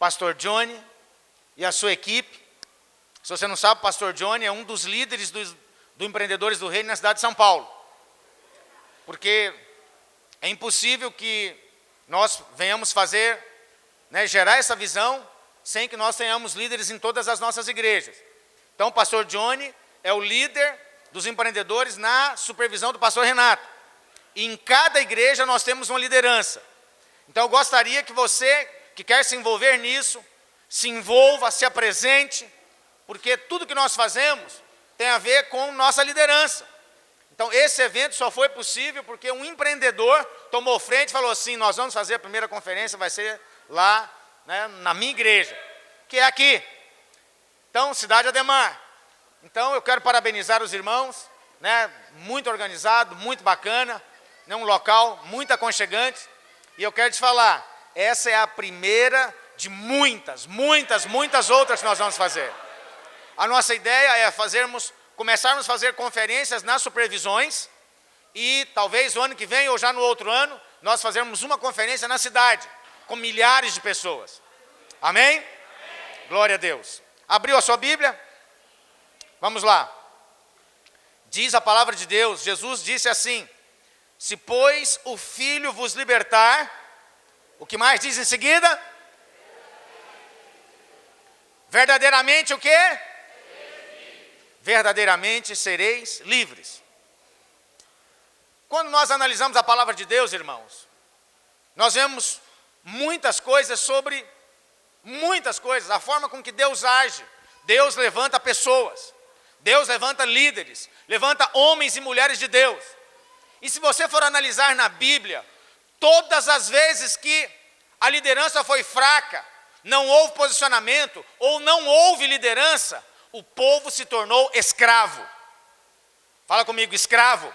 pastor Johnny e a sua equipe. Se você não sabe, o pastor Johnny é um dos líderes do Empreendedores do Reino na cidade de São Paulo. Porque é impossível que nós venhamos fazer, gerar essa visão, sem que nós tenhamos líderes em todas as nossas igrejas. Então, o pastor Johnny é o líder dos empreendedores na supervisão do pastor Renato. E em cada igreja nós temos uma liderança. Então, eu gostaria que você, que quer se envolver nisso, se envolva, se apresente, porque tudo que nós fazemos tem a ver com nossa liderança. Então, esse evento só foi possível porque um empreendedor tomou frente e falou assim: nós vamos fazer a primeira conferência, vai ser lá, na minha igreja, que é aqui. Então, Cidade Ademar. Então, eu quero parabenizar os irmãos, muito organizado, muito bacana, um local muito aconchegante. E eu quero te falar, essa é a primeira de muitas outras que nós vamos fazer. A nossa ideia é começarmos a fazer conferências nas supervisões e talvez o ano que vem ou já no outro ano, nós fazermos uma conferência na cidade, com milhares de pessoas. Amém? Amém. Glória a Deus. Abriu a sua Bíblia? Vamos lá. Diz a palavra de Deus, Jesus disse assim: se pois o Filho vos libertar, o que mais diz em seguida? Verdadeiramente o quê? Verdadeiramente sereis livres. Quando nós analisamos a palavra de Deus, irmãos, nós vemos muitas coisas, a forma com que Deus age. Deus levanta pessoas, Deus levanta líderes, levanta homens e mulheres de Deus. E se você for analisar na Bíblia, todas as vezes que a liderança foi fraca, não houve posicionamento ou não houve liderança, o povo se tornou escravo. Fala comigo, escravo.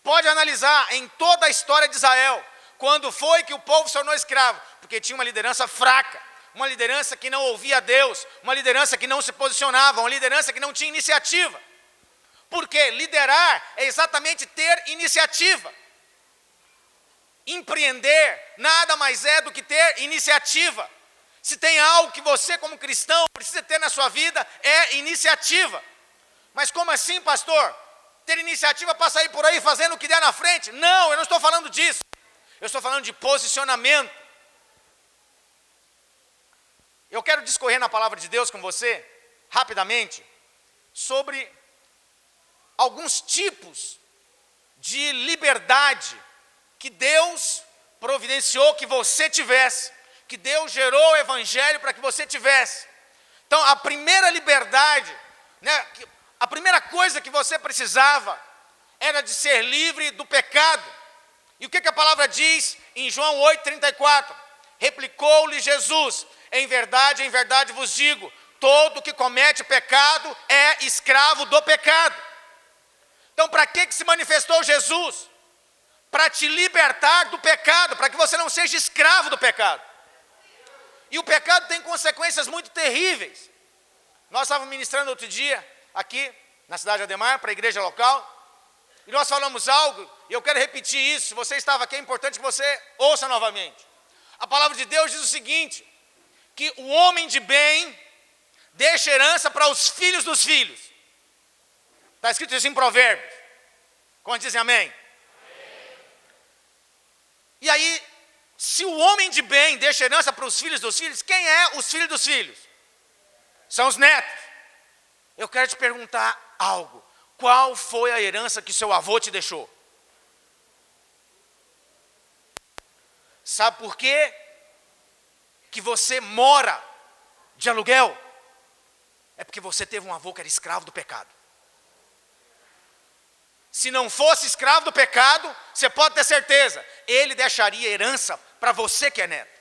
Pode analisar em toda a história de Israel, quando foi que o povo se tornou escravo? Porque tinha uma liderança fraca, uma liderança que não ouvia a Deus, uma liderança que não se posicionava, uma liderança que não tinha iniciativa. Porque liderar é exatamente ter iniciativa. Empreender nada mais é do que ter iniciativa. Se tem algo que você, como cristão, precisa ter na sua vida, é iniciativa. Mas como assim, pastor? Ter iniciativa para sair por aí fazendo o que der na frente? Não, eu não estou falando disso. Eu estou falando de posicionamento. Eu quero discorrer na palavra de Deus com você, rapidamente, sobre alguns tipos de liberdade que Deus providenciou que você tivesse, que Deus gerou o evangelho para que você tivesse. Então, a primeira liberdade, a primeira coisa que você precisava era de ser livre do pecado. E o que a palavra diz em João 8,34? Replicou-lhe Jesus: em verdade vos digo, todo que comete pecado é escravo do pecado. Então, para que se manifestou Jesus? Para te libertar do pecado, para que você não seja escravo do pecado. E o pecado tem consequências muito terríveis. Nós estávamos ministrando outro dia, aqui, na cidade de Ademar, para a igreja local, e nós falamos algo, e eu quero repetir isso. Se você estava aqui, é importante que você ouça novamente. A palavra de Deus diz o seguinte: que o homem de bem deixa herança para os filhos dos filhos. Está escrito isso em Provérbios. Quantos dizem amém? E aí, se o homem de bem deixa herança para os filhos dos filhos, quem é os filhos dos filhos? São os netos. Eu quero te perguntar algo. Qual foi a herança que seu avô te deixou? Sabe por quê que você mora de aluguel? É porque você teve um avô que era escravo do pecado. Se não fosse escravo do pecado, você pode ter certeza, ele deixaria herança para você que é neto.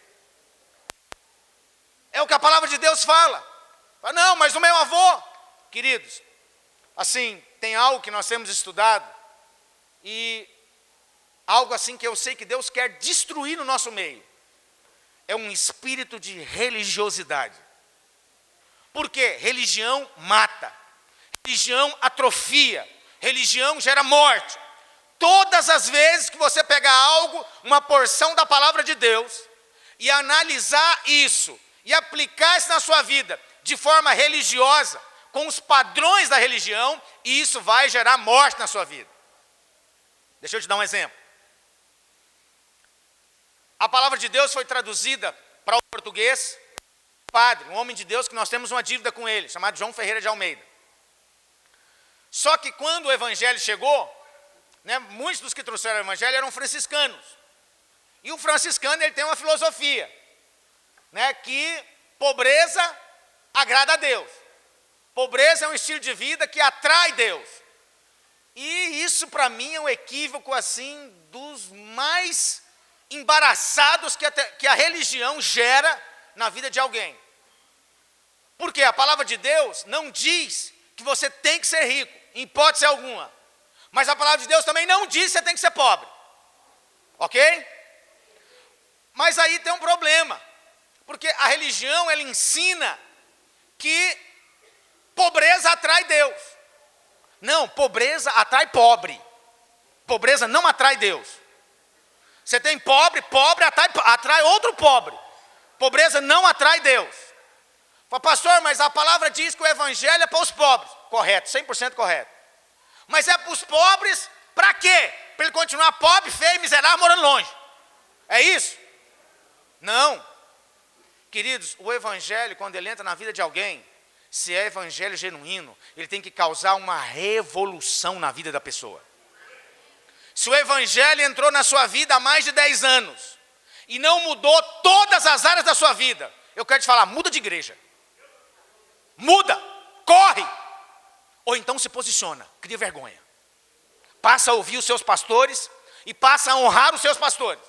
É o que a palavra de Deus fala. Não, mas o meu avô, queridos, assim, tem algo que nós temos estudado, e algo assim que eu sei que Deus quer destruir no nosso meio, é um espírito de religiosidade. Por quê? Religião mata, religião atrofia, religião gera morte. Todas as vezes que você pegar algo, uma porção da palavra de Deus, e analisar isso, e aplicar isso na sua vida, de forma religiosa, com os padrões da religião, e isso vai gerar morte na sua vida. Deixa eu te dar um exemplo. A palavra de Deus foi traduzida para o português, padre, um homem de Deus que nós temos uma dívida com ele, chamado João Ferreira de Almeida. Só que quando o evangelho chegou, né, muitos dos que trouxeram o evangelho eram franciscanos. E o franciscano ele tem uma filosofia, né, que pobreza agrada a Deus. Pobreza é um estilo de vida que atrai Deus. E isso para mim é um equívoco assim dos mais embaraçados que a religião gera na vida de alguém. Porque a palavra de Deus não diz que você tem que ser rico, em hipótese alguma. Mas a palavra de Deus também não diz que você tem que ser pobre. Ok? Mas aí tem um problema. Porque a religião, ela ensina que pobreza atrai Deus. Não, pobreza atrai pobre. Pobreza não atrai Deus. Você tem pobre, pobre atrai outro pobre. Pobreza não atrai Deus. Fala, pastor, mas a palavra diz que o evangelho é para os pobres. Correto, 100% correto. Mas é para os pobres, para quê? Para ele continuar pobre, feio, miserável, morando longe. É isso? Não. Queridos, o evangelho, quando ele entra na vida de alguém, se é evangelho genuíno, ele tem que causar uma revolução na vida da pessoa. Se o evangelho entrou na sua vida há mais de 10 anos, e não mudou todas as áreas da sua vida, eu quero te falar, muda de igreja. Muda, corre. Ou então se posiciona, cria vergonha. Passa a ouvir os seus pastores e passa a honrar os seus pastores.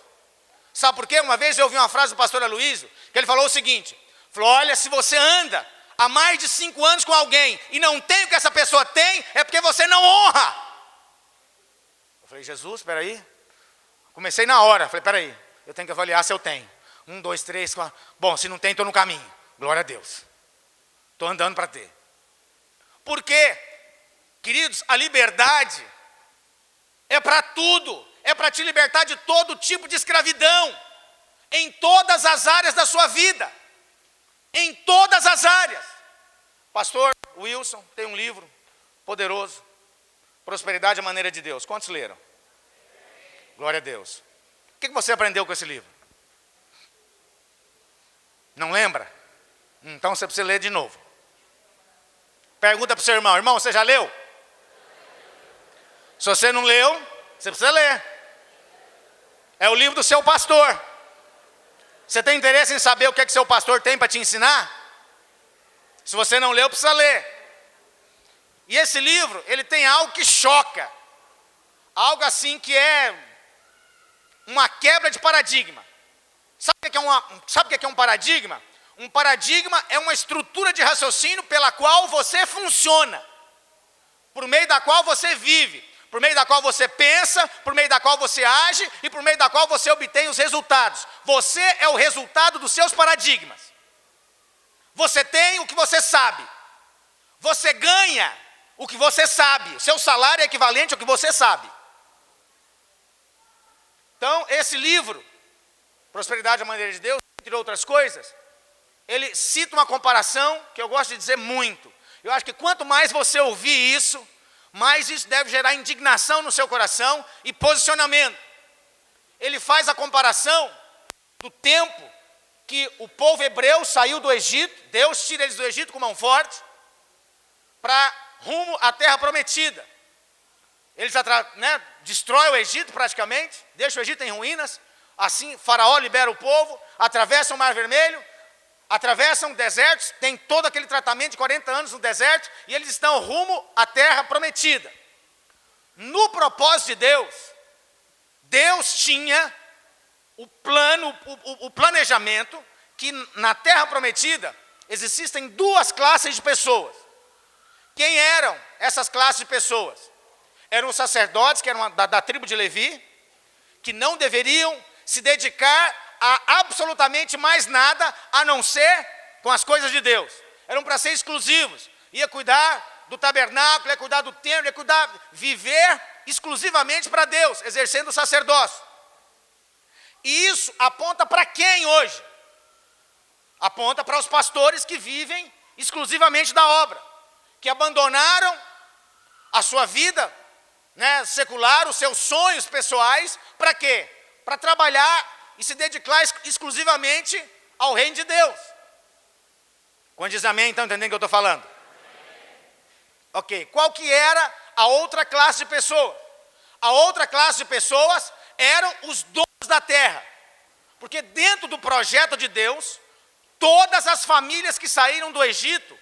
Sabe por quê? Uma vez eu ouvi uma frase do pastor Aloysio, que ele falou o seguinte, falou, olha, se você anda há mais de 5 anos com alguém e não tem o que essa pessoa tem, é porque você não honra. Eu falei, Jesus, espera aí. Comecei na hora, falei, espera aí, eu tenho que avaliar se eu tenho. 1, 2, 3, 4. Bom, se não tem, estou no caminho. Glória a Deus. Estou andando para ter. Por quê? Queridos, a liberdade é para tudo. É para te libertar de todo tipo de escravidão. Em todas as áreas da sua vida. Em todas as áreas. Pastor Wilson tem um livro poderoso. Prosperidade à maneira de Deus. Quantos leram? Glória a Deus. O que você aprendeu com esse livro? Não lembra? Então você precisa ler de novo. Pergunta para o seu irmão, irmão, você já leu? Se você não leu, você precisa ler. É o livro do seu pastor. Você tem interesse em saber o que é que seu pastor tem para te ensinar? Se você não leu, precisa ler. E esse livro, ele tem algo que choca. Algo assim que é uma quebra de paradigma. Sabe o que é um paradigma? Um paradigma é uma estrutura de raciocínio pela qual você funciona. Por meio da qual você vive. Por meio da qual você pensa, por meio da qual você age e por meio da qual você obtém os resultados. Você é o resultado dos seus paradigmas. Você tem o que você sabe. Você ganha o que você sabe. O seu salário é equivalente ao que você sabe. Então, esse livro, Prosperidade à Maneira de Deus, entre outras coisas, ele cita uma comparação que eu gosto de dizer muito. Eu acho que quanto mais você ouvir isso, mais isso deve gerar indignação no seu coração e posicionamento. Ele faz a comparação do tempo que o povo hebreu saiu do Egito, Deus tira eles do Egito com mão forte, para rumo à terra prometida. Eles destroem o Egito praticamente, deixam o Egito em ruínas, assim Faraó libera o povo, atravessam o Mar Vermelho, atravessam desertos, tem todo aquele tratamento de 40 anos no deserto, e eles estão rumo à terra prometida. No propósito de Deus, Deus tinha o plano, o planejamento, que na terra prometida existem 2 classes de pessoas. Quem eram essas classes de pessoas? Eram os sacerdotes, que eram da tribo de Levi, que não deveriam se dedicar a absolutamente mais nada, a não ser com as coisas de Deus. Eram para ser exclusivos. Ia cuidar do tabernáculo, ia cuidar do templo, ia viver exclusivamente para Deus, exercendo o sacerdócio. E isso aponta para quem hoje? Aponta para os pastores que vivem exclusivamente da obra, que abandonaram a sua vida, né, secular, os seus sonhos pessoais, para quê? Para trabalhar e se dedicar exclusivamente ao reino de Deus. Quando diz amém, então entendendo o que eu estou falando? Ok, qual que era a outra classe de pessoas? A outra classe de pessoas eram os donos da terra. Porque dentro do projeto de Deus, todas as famílias que saíram do Egito,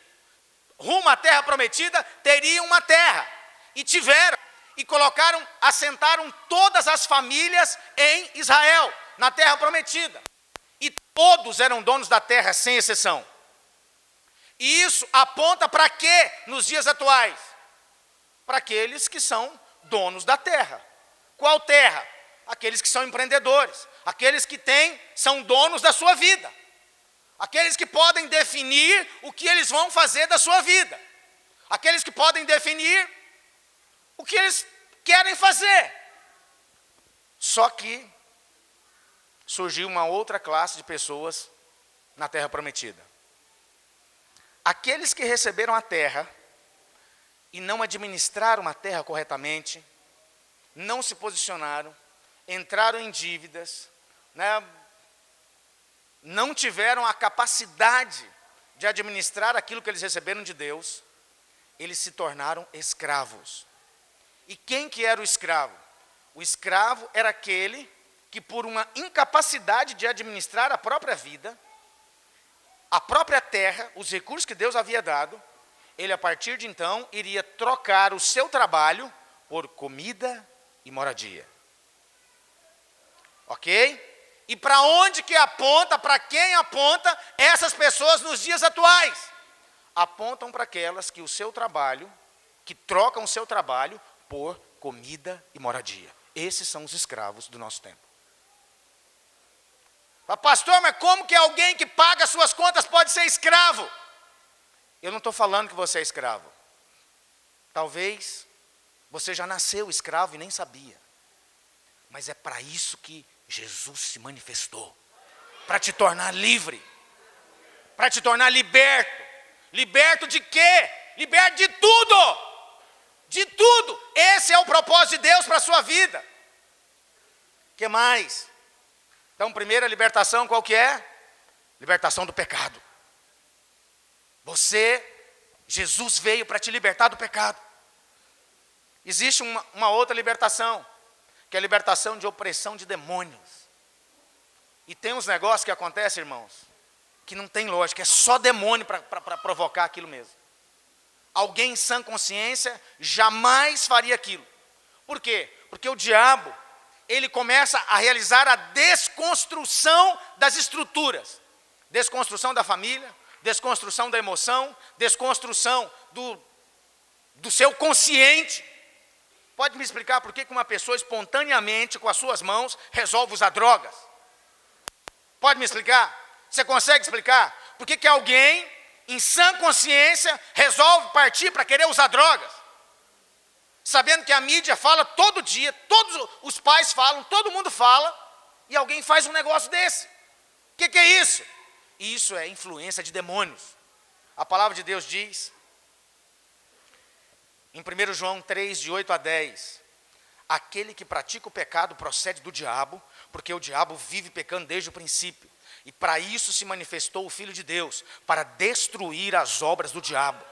rumo à terra prometida, teriam uma terra. E tiveram, e colocaram, assentaram todas as famílias em Israel, na terra prometida. E todos eram donos da terra, sem exceção. E isso aponta para quê nos dias atuais? Para aqueles que são donos da terra. Qual terra? Aqueles que são empreendedores, aqueles que são donos da sua vida, aqueles que podem definir o que eles vão fazer da sua vida, aqueles que podem definir o que eles querem fazer. Só que surgiu uma outra classe de pessoas na terra prometida. Aqueles que receberam a terra e não administraram a terra corretamente, não se posicionaram, entraram em dívidas, né, não tiveram a capacidade de administrar aquilo que eles receberam de Deus, eles se tornaram escravos. E quem que era o escravo? O escravo era aquele que, por uma incapacidade de administrar a própria vida, a própria terra, os recursos que Deus havia dado, ele a partir de então iria trocar o seu trabalho por comida e moradia. Ok? E para onde que aponta, para quem aponta essas pessoas nos dias atuais? Apontam para aquelas que o seu trabalho, que trocam o seu trabalho por comida e moradia. Esses são os escravos do nosso tempo. Mas, pastor, mas como que alguém que paga suas contas pode ser escravo? Eu não estou falando que você é escravo. Talvez você já nasceu escravo e nem sabia. Mas é para isso que Jesus se manifestou. Para te tornar livre. Para te tornar liberto. Liberto de quê? Liberto de tudo. De tudo. Esse é o propósito de Deus para a sua vida. O que mais? Então, primeira libertação, qual que é? Libertação do pecado. Jesus veio para te libertar do pecado. Existe uma outra libertação, que é a libertação de opressão de demônios. E tem uns negócios que acontecem, irmãos, que não tem lógica, é só demônio para provocar aquilo mesmo. Alguém em sã consciência jamais faria aquilo. Por quê? Porque o diabo, ele começa a realizar a desconstrução das estruturas. Desconstrução da família, desconstrução da emoção, desconstrução do seu consciente. Pode me explicar por que uma pessoa espontaneamente, com as suas mãos, resolve usar drogas? Pode me explicar? Você consegue explicar? Por que alguém, em sã consciência, resolve partir para querer usar drogas? Sabendo que a mídia fala todo dia, todos os pais falam, todo mundo fala, e alguém faz um negócio desse. O que é isso? Isso é influência de demônios. A palavra de Deus diz, em 1 João 3, de 8 a 10, aquele que pratica o pecado procede do diabo, porque o diabo vive pecando desde o princípio. E para isso se manifestou o Filho de Deus, para destruir as obras do diabo.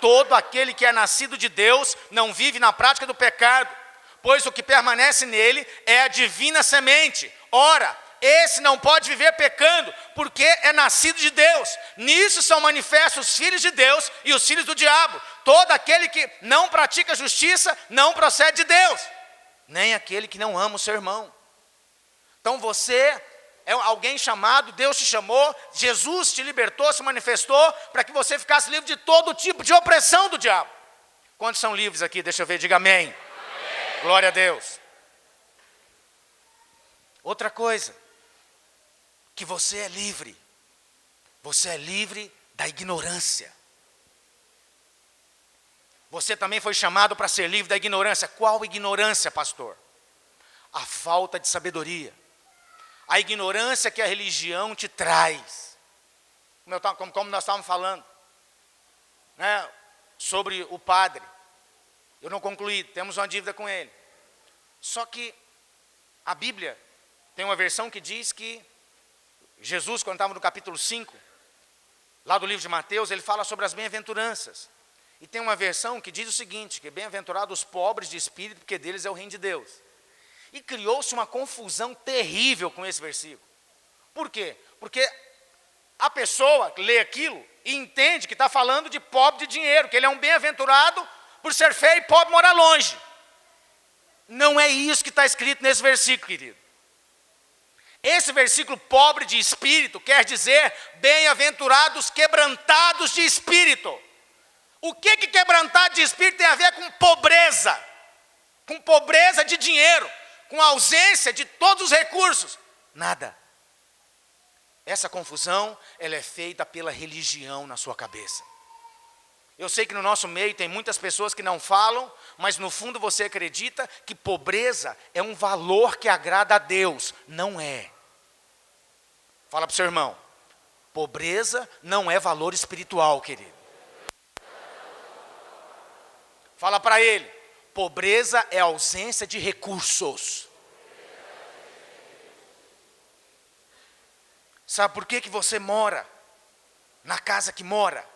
Todo aquele que é nascido de Deus não vive na prática do pecado, pois o que permanece nele é a divina semente. Ora, esse não pode viver pecando, porque é nascido de Deus. Nisso são manifestos os filhos de Deus e os filhos do diabo. Todo aquele que não pratica justiça não procede de Deus, nem aquele que não ama o seu irmão. Então você é alguém chamado, Deus te chamou, Jesus te libertou, se manifestou, para que você ficasse livre de todo tipo de opressão do diabo. Quantos são livres aqui? Deixa eu ver, diga amém. Amém. Glória a Deus. Outra coisa, que você é livre. Você é livre da ignorância. Você também foi chamado para ser livre da ignorância. Qual ignorância, pastor? A falta de sabedoria. a ignorância que a religião te traz. Como nós estávamos falando, né, sobre o padre. Eu não concluí, temos uma dívida com ele. Só que a Bíblia tem uma versão que diz que Jesus, quando estava no capítulo 5, lá do livro de Mateus, ele fala sobre as bem-aventuranças. E tem uma versão que diz o seguinte, que bem-aventurados os pobres de espírito, porque deles é o reino de Deus. E criou-se uma confusão terrível com esse versículo. Por quê? Porque a pessoa lê aquilo e entende que está falando de pobre de dinheiro, que ele é um bem-aventurado por ser feio e pobre morar longe. Não é isso que está escrito nesse versículo, querido. Esse versículo, pobre de espírito, quer dizer bem-aventurados quebrantados de espírito. O que quebrantado de espírito tem a ver com pobreza? Com pobreza de dinheiro, com ausência de todos os recursos? Nada. Essa confusão, ela é feita pela religião na sua cabeça. Eu sei que no nosso meio tem muitas pessoas que não falam, mas no fundo você acredita que pobreza é um valor que agrada a Deus. Não é. Fala para o seu irmão, pobreza não é valor espiritual, querido. Fala para ele, pobreza é ausência de recursos. Sabe por que você mora na casa que mora?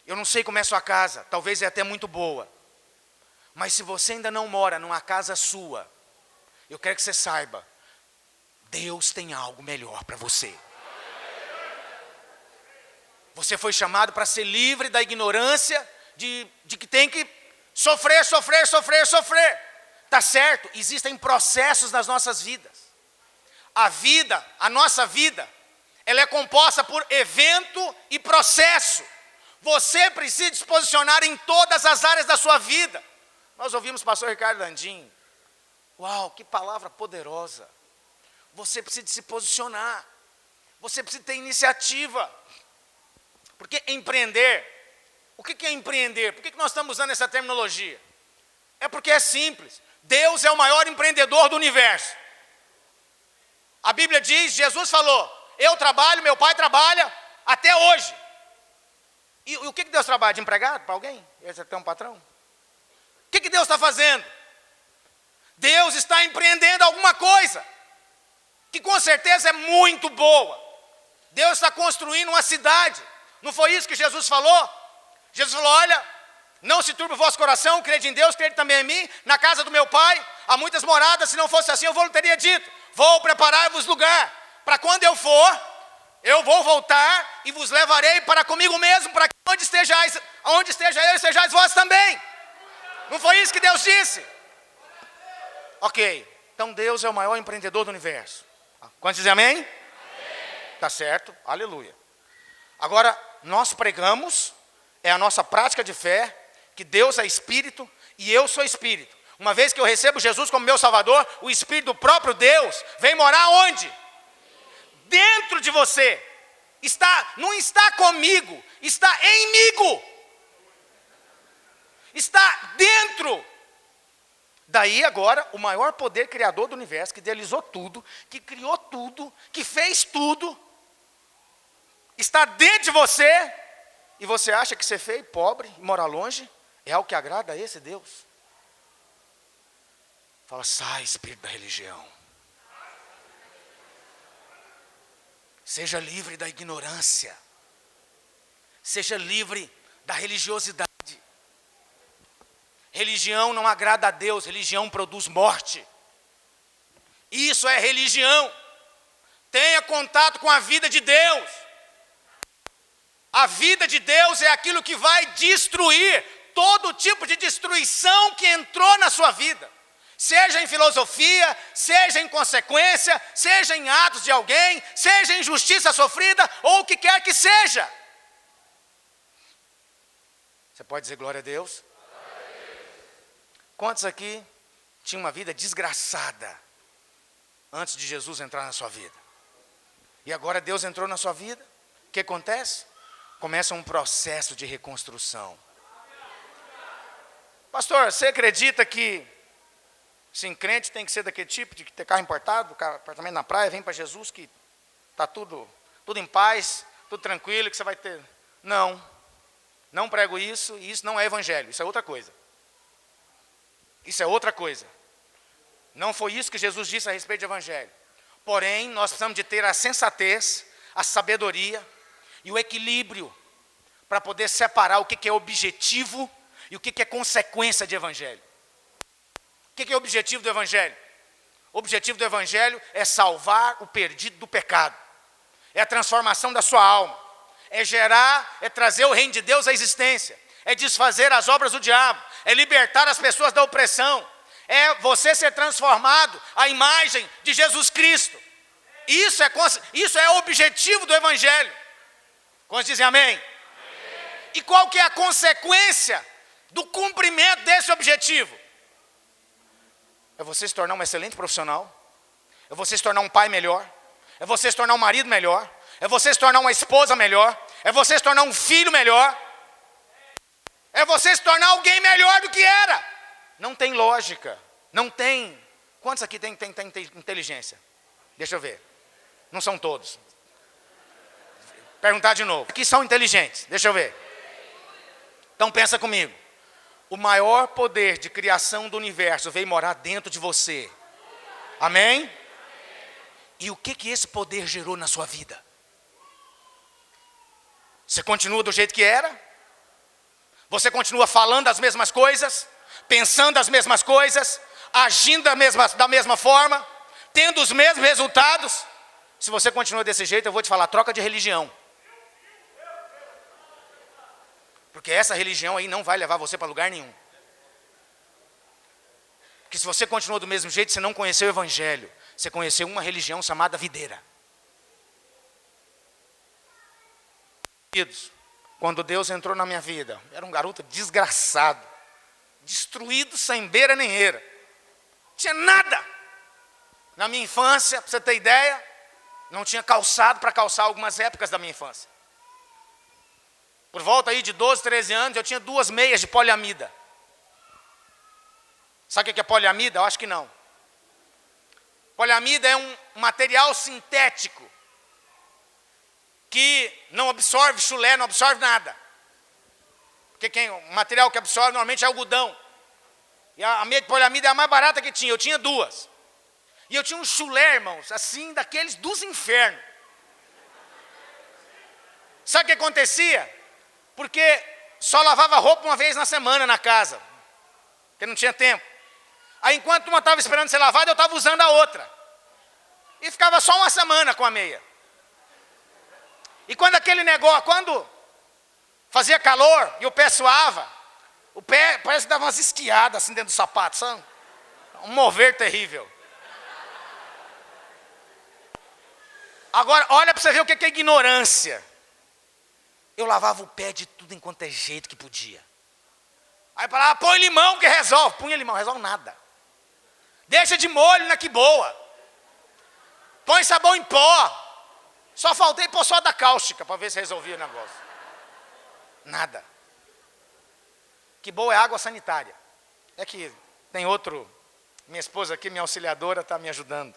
Eu não sei como é a sua casa, talvez é até muito boa. Mas se você ainda não mora numa casa sua, eu quero que você saiba, Deus tem algo melhor para você. Você foi chamado para ser livre da ignorância de que tem que sofrer. Tá certo? Existem processos nas nossas vidas. A nossa vida, ela é composta por evento e processo. Você precisa se posicionar em todas as áreas da sua vida. Nós ouvimos o pastor Ricardo Landim. Uau, que palavra poderosa. Você precisa se posicionar. Você precisa ter iniciativa. Porque empreender, o que é empreender? Por que nós estamos usando essa terminologia? É porque é simples. Deus é o maior empreendedor do universo. A Bíblia diz, Jesus falou, eu trabalho, meu pai trabalha, até hoje. E o que Deus trabalha? De empregado para alguém? Ele tem um patrão? O que Deus está fazendo? Deus está empreendendo alguma coisa, que com certeza é muito boa. Deus está construindo uma cidade. Não foi isso que Jesus falou? Jesus falou, olha, não se turbe o vosso coração, crede em Deus, crede também em mim. Na casa do meu pai há muitas moradas, se não fosse assim eu vou teria dito. Vou preparar-vos lugar, para quando eu for, eu vou voltar e vos levarei para comigo mesmo, para que onde esteja eu, estejais vós também. Não foi isso que Deus disse? Ok, então Deus é o maior empreendedor do universo. Quantos dizem amém? Amém. Tá certo, aleluia. Agora, nós pregamos, é a nossa prática de fé, que Deus é Espírito e eu sou Espírito. Uma vez que eu recebo Jesus como meu Salvador, o Espírito do próprio Deus vem morar onde? Dentro de você. Não está comigo, está emigo. Está dentro. Daí agora, o maior poder criador do universo, que idealizou tudo, que criou tudo, que fez tudo, está dentro de você, e você acha que ser feio, pobre, morar longe, é algo que agrada a esse Deus? Fala, sai, espírito da religião. Seja livre da ignorância. Seja livre da religiosidade. Religião não agrada a Deus, religião produz morte. Isso é religião. Tenha contato com a vida de Deus. A vida de Deus é aquilo que vai destruir todo tipo de destruição que entrou na sua vida. Seja em filosofia, seja em consequência, seja em atos de alguém, seja em justiça sofrida, ou o que quer que seja. Você pode dizer glória a Deus? Quantos aqui tinham uma vida desgraçada antes de Jesus entrar na sua vida? E agora Deus entrou na sua vida, o que acontece? Começa um processo de reconstrução. Pastor, você acredita que Sim, crente tem que ser daquele tipo, de ter carro importado, apartamento na praia, vem para Jesus que está tudo em paz, tudo tranquilo, que você vai ter. Não, não prego isso, e isso não é evangelho, isso é outra coisa. Isso é outra coisa. Não foi isso que Jesus disse a respeito de evangelho. Porém, nós precisamos de ter a sensatez, a sabedoria e o equilíbrio para poder separar o que é objetivo e o que é consequência de evangelho. O que é o objetivo do evangelho? O objetivo do evangelho é salvar o perdido do pecado. É a transformação da sua alma. É gerar, é trazer o reino de Deus à existência. É desfazer as obras do diabo. É libertar as pessoas da opressão. É você ser transformado à imagem de Jesus Cristo. Isso é o objetivo do evangelho. Quantos dizem amém? Amém? E qual que é a consequência do cumprimento desse objetivo? É você se tornar um excelente profissional. É você se tornar um pai melhor. É você se tornar um marido melhor. É você se tornar uma esposa melhor. É você se tornar um filho melhor. É você se tornar alguém melhor do que era. Não tem lógica. Não tem. Quantos aqui tem inteligência? Deixa eu ver. Não são todos. Perguntar de novo. Aqui são inteligentes. Deixa eu ver. Então pensa comigo. O maior poder de criação do universo veio morar dentro de você. Amém? E o que esse poder gerou na sua vida? Você continua do jeito que era? Você continua falando as mesmas coisas? Pensando as mesmas coisas? Agindo da mesma forma? Tendo os mesmos resultados? Se você continua desse jeito, eu vou te falar, troca de religião. Porque essa religião aí não vai levar você para lugar nenhum. Porque se você continua do mesmo jeito, você não conheceu o evangelho. Você conheceu uma religião chamada videira. Queridos, quando Deus entrou na minha vida, eu era um garoto desgraçado, destruído sem beira nem eira. Tinha nada. Na minha infância, para você ter ideia, não tinha calçado para calçar algumas épocas da minha infância. Por volta aí de 12, 13 anos, eu tinha 2 meias de poliamida. Sabe o que é poliamida? Eu acho que não. Poliamida é um material sintético que não absorve chulé, não absorve nada. Porque o material que absorve normalmente é algodão. E a meia de poliamida é a mais barata que tinha. Eu tinha 2. E eu tinha um chulé, irmãos, assim, daqueles dos infernos. Sabe o que acontecia? Porque só lavava roupa uma vez na semana na casa. Porque não tinha tempo. Aí enquanto uma estava esperando ser lavada, eu estava usando a outra. E ficava só uma semana com a meia. E quando aquele negócio, quando fazia calor e o pé suava, o pé parece que dava umas esquiadas assim dentro do sapato, sabe? Um mover terrível. Agora, olha para você ver o que é ignorância. Eu lavava o pé de tudo enquanto é jeito que podia. Aí falava, põe limão que resolve. Punha limão, resolve nada. Deixa de molho na que boa. Põe sabão em pó. Só faltei pôr soda cáustica para ver se resolvia o negócio. Nada. Que boa é água sanitária. É que tem outro, minha esposa aqui, minha auxiliadora, está me ajudando.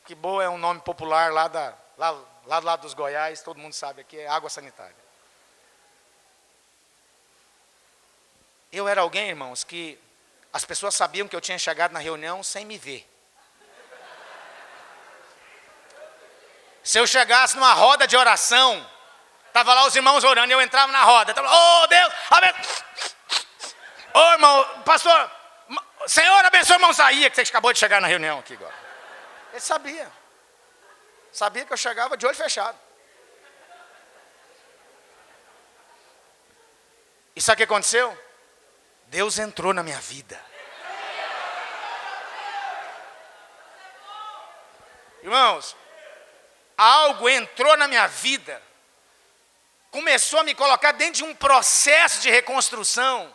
Que boa é um nome popular lá do lado dos Goiás, todo mundo sabe aqui, é água sanitária. Eu era alguém, irmãos, que as pessoas sabiam que eu tinha chegado na reunião sem me ver. Se eu chegasse numa roda de oração, estava lá os irmãos orando, eu entrava na roda, estava, oh Deus, amém. Ô irmão, pastor, Senhor abençoe o irmão Zaia, que você acabou de chegar na reunião aqui agora. Ele sabia. Sabia que eu chegava de olho fechado. E sabe o que aconteceu? Deus entrou na minha vida. Irmãos, algo entrou na minha vida, começou a me colocar dentro de um processo de reconstrução,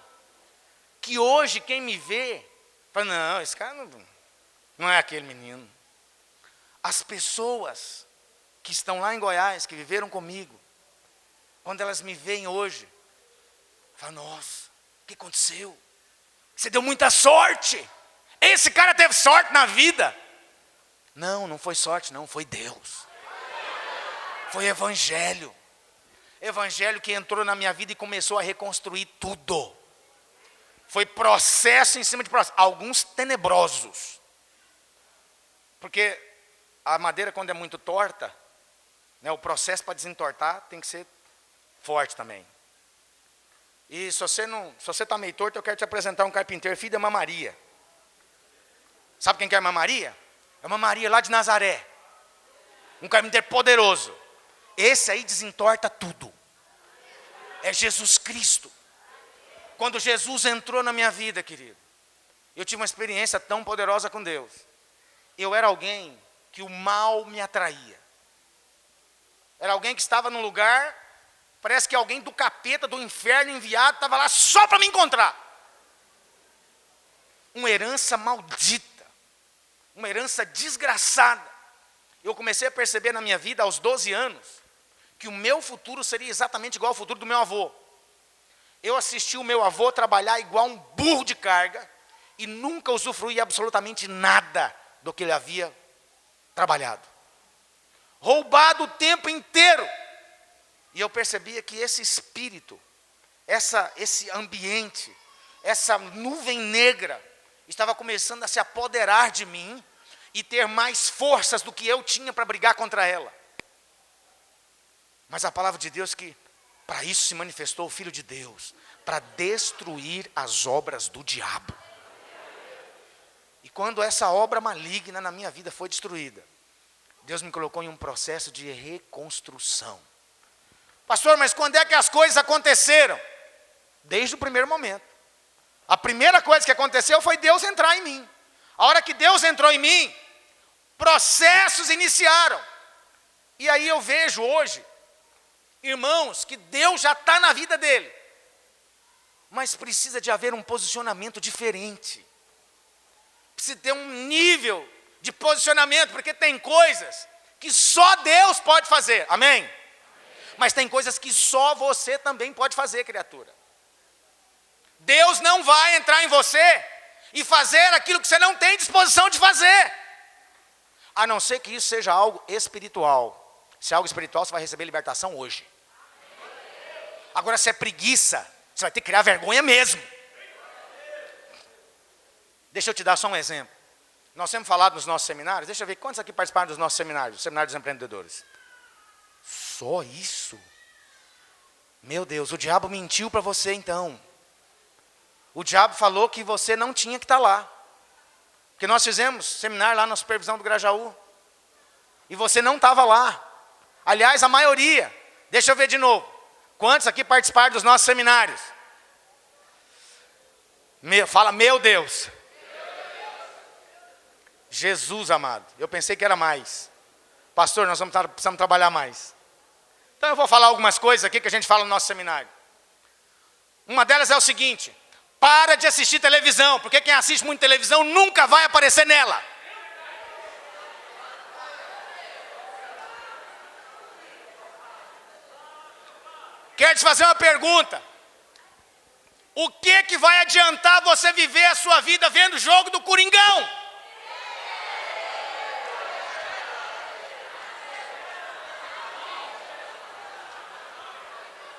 que hoje quem me vê, fala, não, esse cara não é aquele menino. As pessoas que estão lá em Goiás, que viveram comigo, quando elas me veem hoje, falam, nossa, o que aconteceu? Você deu muita sorte. Esse cara teve sorte na vida. Não, não foi sorte não, foi Deus. Foi evangelho. Evangelho que entrou na minha vida e começou a reconstruir tudo. Foi processo em cima de processo. Alguns tenebrosos. Porque a madeira, quando é muito torta, né, o processo para desentortar tem que ser forte também. E se você está meio torto, eu quero te apresentar um carpinteiro, filho da Irmã Maria. Sabe quem que é a Irmã Maria? É uma Maria lá de Nazaré. Um carpinteiro poderoso. Esse aí desentorta tudo. É Jesus Cristo. Quando Jesus entrou na minha vida, querido, eu tive uma experiência tão poderosa com Deus. Eu era alguém que o mal me atraía. Era alguém que estava num lugar, parece que alguém do capeta, do inferno enviado, estava lá só para me encontrar. Uma herança maldita. Uma herança desgraçada. Eu comecei a perceber na minha vida, aos 12 anos, que o meu futuro seria exatamente igual ao futuro do meu avô. Eu assisti o meu avô trabalhar igual um burro de carga e nunca usufruí absolutamente nada do que ele havia trabalhado. Roubado o tempo inteiro. E eu percebia que esse espírito, esse ambiente, essa nuvem negra, estava começando a se apoderar de mim e ter mais forças do que eu tinha para brigar contra ela. Mas a palavra de Deus que para isso se manifestou o Filho de Deus, para destruir as obras do diabo. E quando essa obra maligna na minha vida foi destruída, Deus me colocou em um processo de reconstrução. Pastor, mas quando é que as coisas aconteceram? Desde o primeiro momento. A primeira coisa que aconteceu foi Deus entrar em mim. A hora que Deus entrou em mim, processos iniciaram. E aí eu vejo hoje, irmãos, que Deus já está na vida dele. Mas precisa de haver um posicionamento diferente. Precisa ter um nível de posicionamento, porque tem coisas que só Deus pode fazer. Amém? Mas tem coisas que só você também pode fazer, criatura. Deus não vai entrar em você e fazer aquilo que você não tem disposição de fazer. A não ser que isso seja algo espiritual. Se é algo espiritual, você vai receber libertação hoje. Agora, se é preguiça, você vai ter que criar vergonha mesmo. Deixa eu te dar só um exemplo. Nós temos falado nos nossos seminários. Deixa eu ver quantos aqui participaram dos nossos seminários, o seminário dos empreendedores. Só isso? Meu Deus, o diabo mentiu para você então. O diabo falou que você não tinha que estar lá. Porque nós fizemos seminário lá na supervisão do Grajaú. E você não estava lá. Aliás, a maioria. Deixa eu ver de novo. Quantos aqui participaram dos nossos seminários? Fala, meu Deus. Jesus amado. Eu pensei que era mais. Pastor, nós precisamos trabalhar mais. Então eu vou falar algumas coisas aqui que a gente fala no nosso seminário. Uma delas é o seguinte: para de assistir televisão, porque quem assiste muito televisão nunca vai aparecer nela. Quero te fazer uma pergunta. O que vai adiantar você viver a sua vida vendo o jogo do Coringão?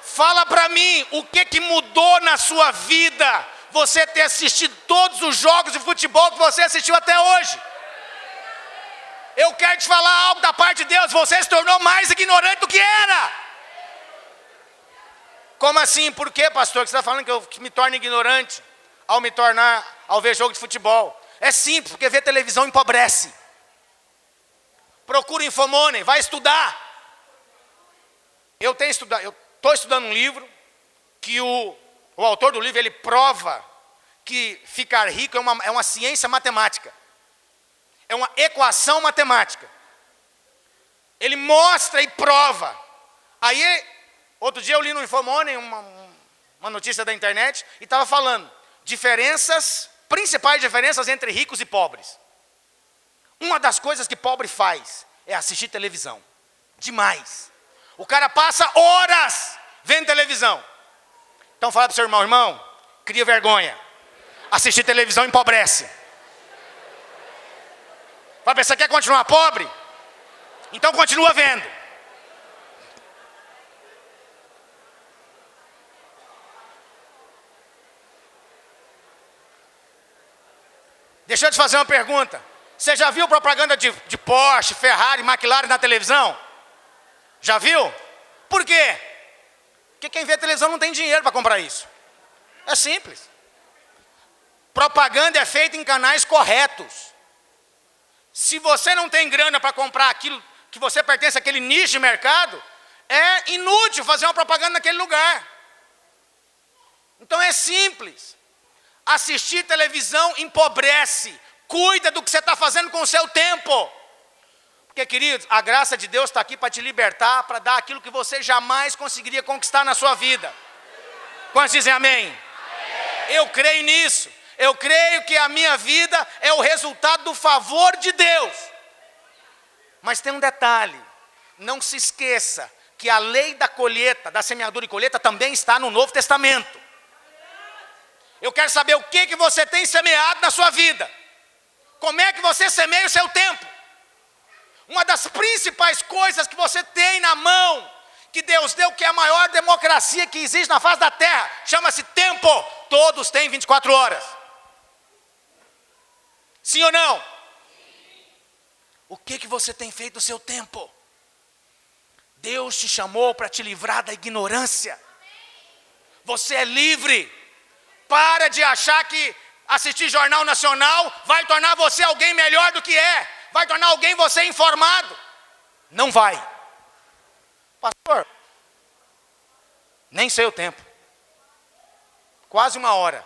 Fala para mim, o que mudou na sua vida você ter assistido todos os jogos de futebol que você assistiu até hoje? Eu quero te falar algo da parte de Deus, você se tornou mais ignorante do que era. Como assim? Por quê, pastor? Que você está falando que me torno ignorante ao ver jogo de futebol? É simples, porque ver televisão empobrece. Procura Infomoney, vai estudar. Eu estou estudando um livro que o autor do livro ele prova que ficar rico é uma ciência matemática. É uma equação matemática. Ele mostra e prova. Aí, outro dia eu li no Infomoney uma notícia da internet e estava falando principais diferenças entre ricos e pobres. Uma das coisas que pobre faz é assistir televisão. Demais. O cara passa horas vendo televisão. Então fala para o seu irmão, cria vergonha. Assistir televisão empobrece. Vai pensar que quer continuar pobre? Então continua vendo. Deixa eu te fazer uma pergunta. Você já viu propaganda de Porsche, Ferrari, McLaren na televisão? Já viu? Por quê? Porque quem vê televisão não tem dinheiro para comprar isso. É simples. Propaganda é feita em canais corretos. Se você não tem grana para comprar aquilo que você pertence àquele nicho de mercado, é inútil fazer uma propaganda naquele lugar. Então é simples. Assistir televisão empobrece. Cuida do que você está fazendo com o seu tempo. Porque, queridos, a graça de Deus está aqui para te libertar, para dar aquilo que você jamais conseguiria conquistar na sua vida. Quantos dizem amém? Amém? Eu creio nisso. Eu creio que a minha vida é o resultado do favor de Deus. Mas tem um detalhe. Não se esqueça que a lei da colheita, da semeadura e colheita, também está no Novo Testamento. Eu quero saber o que você tem semeado na sua vida. Como é que você semeia o seu tempo? Uma das principais coisas que você tem na mão, que Deus deu, que é a maior democracia que existe na face da terra, chama-se tempo. Todos têm 24 horas. Sim ou não? O que você tem feito do seu tempo? Deus te chamou para te livrar da ignorância. Você é livre. Para de achar que assistir Jornal Nacional vai tornar você alguém melhor do que é. Vai tornar alguém você informado. Não vai. Pastor, nem sei o tempo. Quase 1 hora.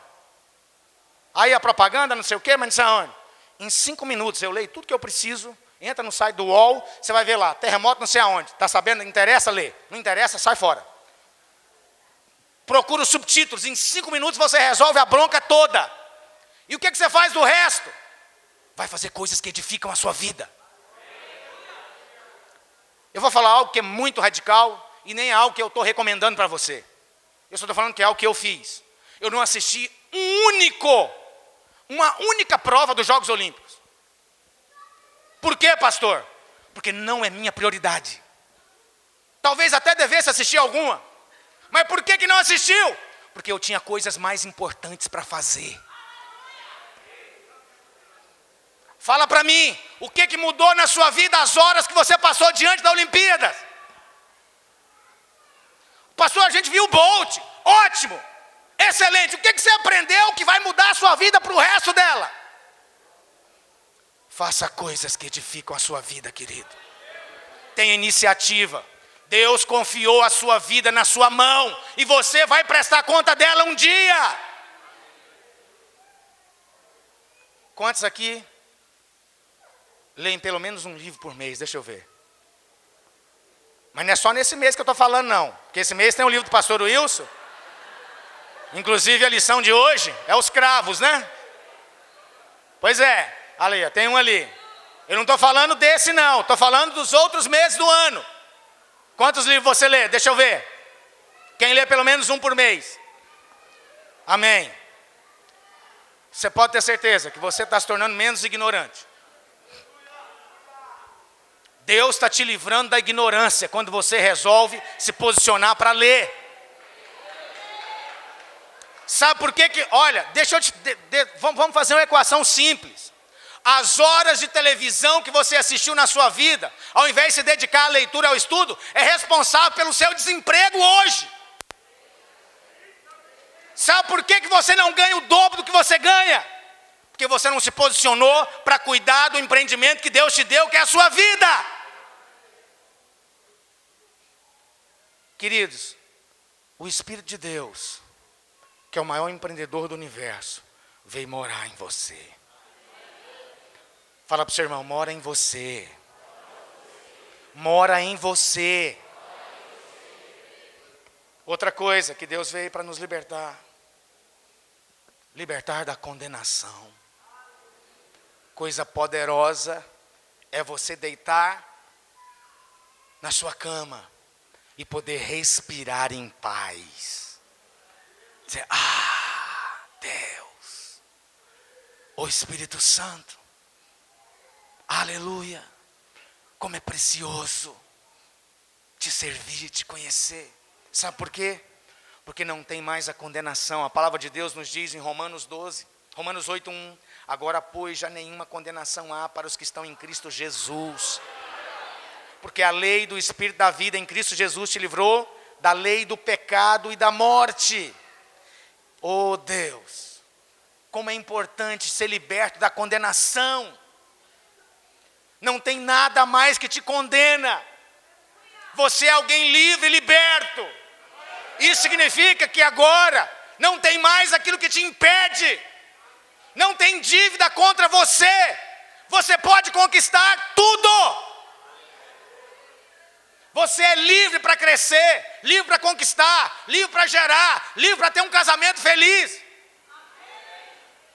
Aí a propaganda, não sei o quê, mas não sei aonde. Em 5 minutos eu leio tudo que eu preciso. Entra no site do UOL, você vai ver lá. Terremoto não sei aonde. Está sabendo? Interessa ler. Não interessa, sai fora. Procura os subtítulos. Em 5 minutos você resolve a bronca toda. E o que você faz do resto? Vai fazer coisas que edificam a sua vida. Eu vou falar algo que é muito radical e nem é algo que eu estou recomendando para você. Eu só estou falando que é algo que eu fiz. Eu não assisti uma única prova dos Jogos Olímpicos. Por quê, pastor? Porque não é minha prioridade. Talvez até devesse assistir alguma. Mas por que não assistiu? Porque eu tinha coisas mais importantes para fazer. Fala para mim, o que mudou na sua vida as horas que você passou diante da Olimpíadas? Pastor, a gente viu o Bolt, ótimo, excelente. O que você aprendeu que vai mudar a sua vida para o resto dela? Faça coisas que edificam a sua vida, querido. Tenha iniciativa. Deus confiou a sua vida na sua mão e você vai prestar conta dela um dia. Quantos aqui leem pelo menos um livro por mês? Deixa eu ver. Mas não é só nesse mês que eu estou falando, não. Porque esse mês tem o livro do pastor Wilson. Inclusive a lição de hoje é os cravos, né? Pois é, ali, tem um ali. Eu não estou falando desse, não. Estou falando dos outros meses do ano. Quantos livros você lê? Deixa eu ver. Quem lê pelo menos um por mês? Amém. Você pode ter certeza que você está se tornando menos ignorante. Deus está te livrando da ignorância quando você resolve se posicionar para ler. Sabe por quê que... Olha, deixa eu te... vamos fazer uma equação simples. As horas de televisão que você assistiu na sua vida, ao invés de se dedicar à leitura e ao estudo, é responsável pelo seu desemprego hoje. Sabe por que você não ganha o dobro do que você ganha? Porque você não se posicionou para cuidar do empreendimento que Deus te deu, que é a sua vida. Queridos, o Espírito de Deus, que é o maior empreendedor do universo, veio morar em você. Fala para o seu irmão, mora em você. Mora em você. Outra coisa que Deus veio para nos libertar. Libertar da condenação. Coisa poderosa é você deitar na sua cama e poder respirar em paz. Dizer, Deus, o Espírito Santo, Aleluia. Como é precioso te servir, te conhecer. Sabe por quê? Porque não tem mais a condenação. A palavra de Deus nos diz em Romanos 8:1. Agora, pois, já nenhuma condenação há para os que estão em Cristo Jesus. Porque a lei do Espírito da vida em Cristo Jesus te livrou da lei do pecado e da morte. Oh Deus, como é importante ser liberto da condenação. Não tem nada mais que te condena. Você é alguém livre e liberto. Isso significa que agora não tem mais aquilo que te impede. Não tem dívida contra você. Você pode conquistar tudo. Você é livre para crescer, livre para conquistar, livre para gerar, livre para ter um casamento feliz.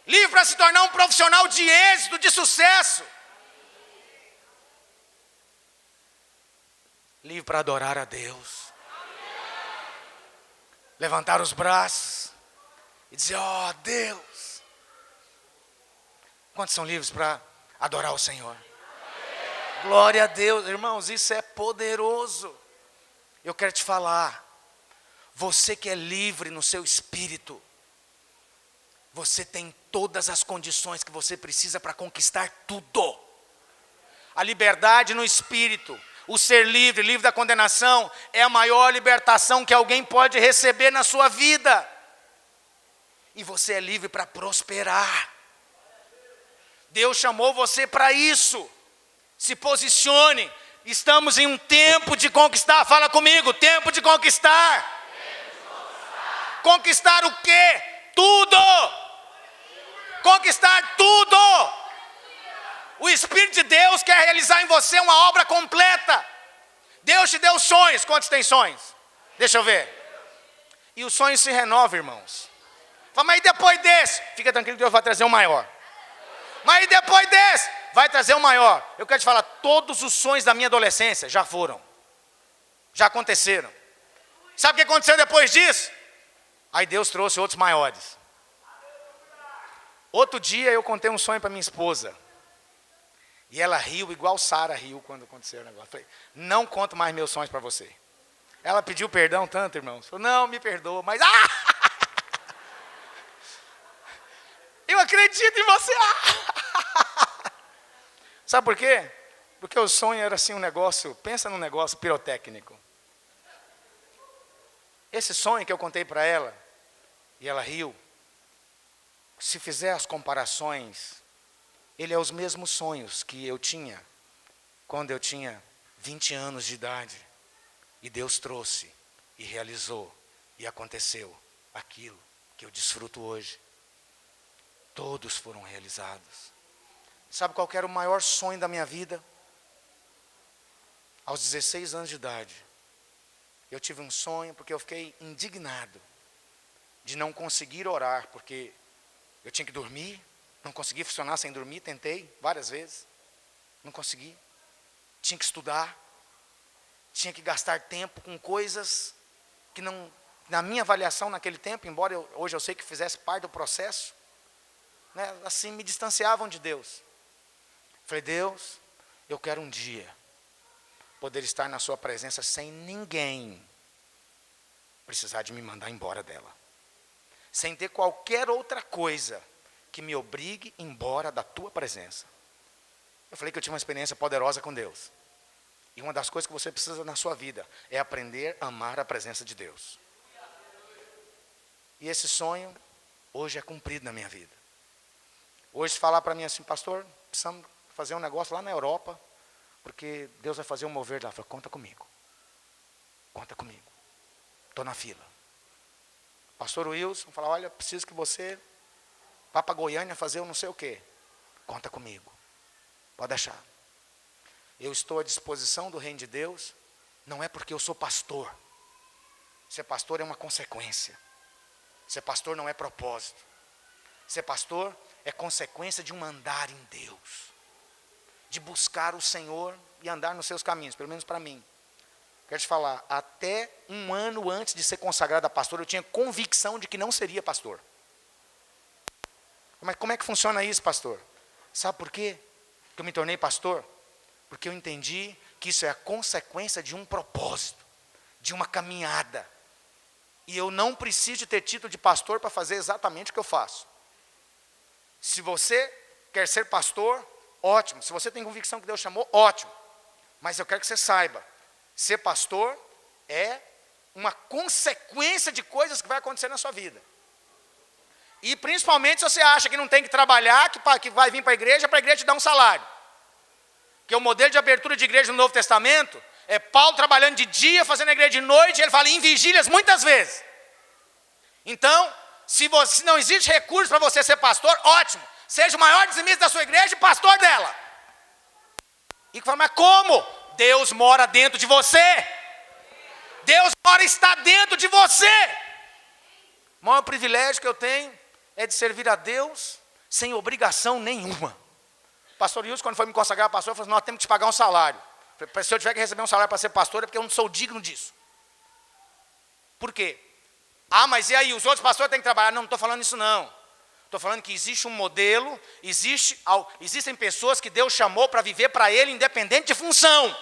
Livre para se tornar um profissional de êxito, de sucesso. Livre para adorar a Deus. Levantar os braços e dizer, ó Deus. Quantos são livres para adorar o Senhor? Glória a Deus, irmãos, isso é poderoso. Eu quero te falar, você que é livre no seu espírito, você tem todas as condições que você precisa para conquistar tudo. A liberdade no espírito, o ser livre, livre da condenação, é a maior libertação que alguém pode receber na sua vida. E você é livre para prosperar. Deus chamou você para isso. Se posicione. Estamos em um tempo de conquistar. Fala comigo, tempo de conquistar. Conquistar o quê? Tudo. Conquistar tudo. O Espírito de Deus quer realizar em você uma obra completa. Deus te deu sonhos. Quantos tem sonhos? Deixa eu ver. E os sonhos se renovam, irmãos. Fala, mas depois desse? Fica tranquilo que Deus vai trazer um maior. Mas depois desse? Vai trazer um maior. Eu quero te falar, todos os sonhos da minha adolescência já foram. Já aconteceram. Sabe o que aconteceu depois disso? Aí Deus trouxe outros maiores. Outro dia eu contei um sonho para minha esposa. E ela riu igual Sara riu quando aconteceu o negócio. Eu falei, não conto mais meus sonhos para você. Ela pediu perdão tanto, irmãos. Falou, não, me perdoa, mas... eu acredito em você. Sabe por quê? Porque o sonho era assim um negócio, pensa num negócio pirotécnico. Esse sonho que eu contei para ela, e ela riu, se fizer as comparações, ele é os mesmos sonhos que eu tinha quando eu tinha 20 anos de idade. E Deus trouxe e realizou e aconteceu aquilo que eu desfruto hoje. Todos foram realizados. Sabe qual que era o maior sonho da minha vida? Aos 16 anos de idade, eu tive um sonho porque eu fiquei indignado de não conseguir orar, porque eu tinha que dormir, não consegui funcionar sem dormir, tentei várias vezes, não consegui. Tinha que estudar, tinha que gastar tempo com coisas que não, na minha avaliação naquele tempo, embora hoje eu sei que fizesse parte do processo, né, assim me distanciavam de Deus. Falei, Deus, eu quero um dia poder estar na sua presença sem ninguém precisar de me mandar embora dela. Sem ter qualquer outra coisa que me obrigue embora da tua presença. Eu falei que eu tive uma experiência poderosa com Deus. E uma das coisas que você precisa na sua vida é aprender a amar a presença de Deus. E esse sonho hoje é cumprido na minha vida. Hoje falar para mim assim, pastor, precisamos fazer um negócio lá na Europa, porque Deus vai fazer um mover lá. Eu falei, conta comigo. Conta comigo. Estou na fila. Pastor Wilson fala, olha, preciso que você vá para Goiânia fazer um não sei o quê. Conta comigo. Pode deixar. Eu estou à disposição do reino de Deus, não é porque eu sou pastor. Ser pastor é uma consequência. Ser pastor não é propósito. Ser pastor é consequência de um andar em Deus. De buscar o Senhor e andar nos seus caminhos, pelo menos para mim. Quero te falar, até um ano antes de ser consagrado a pastor, eu tinha convicção de que não seria pastor. Como é que funciona isso, pastor? Sabe por quê? que eu me tornei pastor? Porque eu entendi que isso é a consequência de um propósito, de uma caminhada. E eu não preciso ter título de pastor para fazer exatamente o que eu faço. Se você quer ser pastor, ótimo. Se você tem convicção que Deus chamou, ótimo. Mas eu quero que você saiba, ser pastor é uma consequência de coisas que vai acontecer na sua vida. E principalmente se você acha que não tem que trabalhar, que vai vir para a igreja te dar um salário. Porque o modelo de abertura de igreja no Novo Testamento é Paulo trabalhando de dia, fazendo a igreja de noite, ele fala em vigílias muitas vezes. Então, se não existe recurso para você ser pastor, ótimo. Seja o maior dizimista da sua igreja e pastor dela. E fala, mas como? Deus mora dentro de você. Deus está dentro de você. O maior privilégio que eu tenho é de servir a Deus sem obrigação nenhuma. O pastor Wilson, quando foi me consagrar pastor, falou assim, nós temos que te pagar um salário. Se eu tiver que receber um salário para ser pastor, é porque eu não sou digno disso. Por quê? Ah, mas e aí, os outros pastores têm que trabalhar? Não estou falando isso não. Estou falando que existe um modelo, existem pessoas que Deus chamou para viver para Ele, independente de função.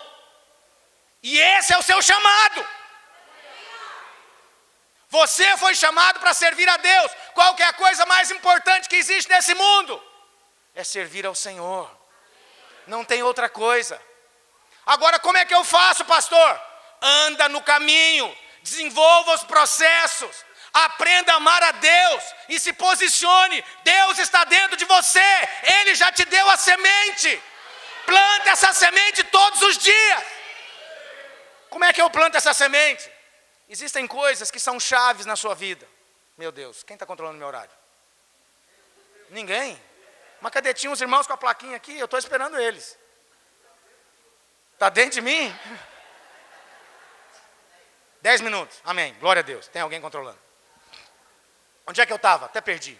E esse é o seu chamado. Você foi chamado para servir a Deus. Qual que é a coisa mais importante que existe nesse mundo? É servir ao Senhor. Não tem outra coisa. Agora, como é que eu faço, pastor? Anda no caminho, desenvolva os processos, aprenda a amar a Deus e se posicione. Deus está dentro de você, Ele já te deu a semente. Planta essa semente todos os dias. Como é que eu planto essa semente? Existem coisas que são chaves na sua vida. Meu Deus, quem está controlando meu horário? Ninguém. Mas cadê? Tinha uns irmãos com a plaquinha aqui, eu estou esperando eles. Está dentro de mim? 10 minutos, amém, glória a Deus. Tem alguém controlando. Onde é que eu estava? Até perdi.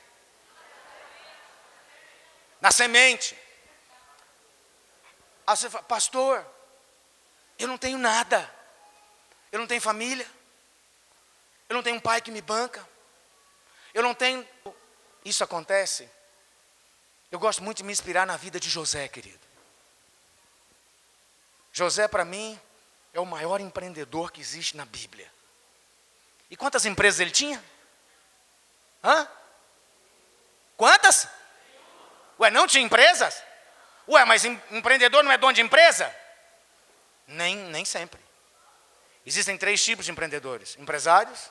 Na semente. Aí você fala, pastor, eu não tenho nada. Eu não tenho família. Eu não tenho um pai que me banca. Eu não tenho... Isso acontece. Eu gosto muito de me inspirar na vida de José, querido. José, para mim, é o maior empreendedor que existe na Bíblia. E quantas empresas ele tinha? Hã? Quantas? Ué, não tinha empresas? Ué, mas empreendedor não é dono de empresa? Nem sempre. Existem 3 tipos de empreendedores. Empresários,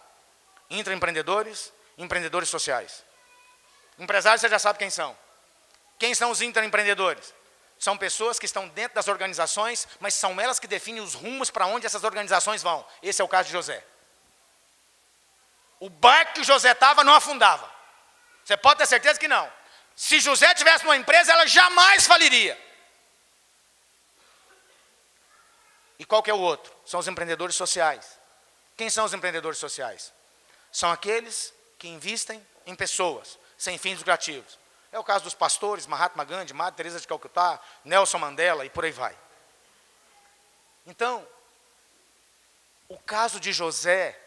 intraempreendedores, empreendedores sociais. Empresários você já sabe quem são. Quem são os intraempreendedores? São pessoas que estão dentro das organizações, mas são elas que definem os rumos para onde essas organizações vão. Esse é o caso de José. O barco que José estava não afundava. Você pode ter certeza que não. Se José tivesse uma empresa, ela jamais faliria. E qual que é o outro? São os empreendedores sociais. Quem são os empreendedores sociais? São aqueles que investem em pessoas, sem fins lucrativos. É o caso dos pastores, Mahatma Gandhi, Madre Teresa de Calcutá, Nelson Mandela e por aí vai. Então, o caso de José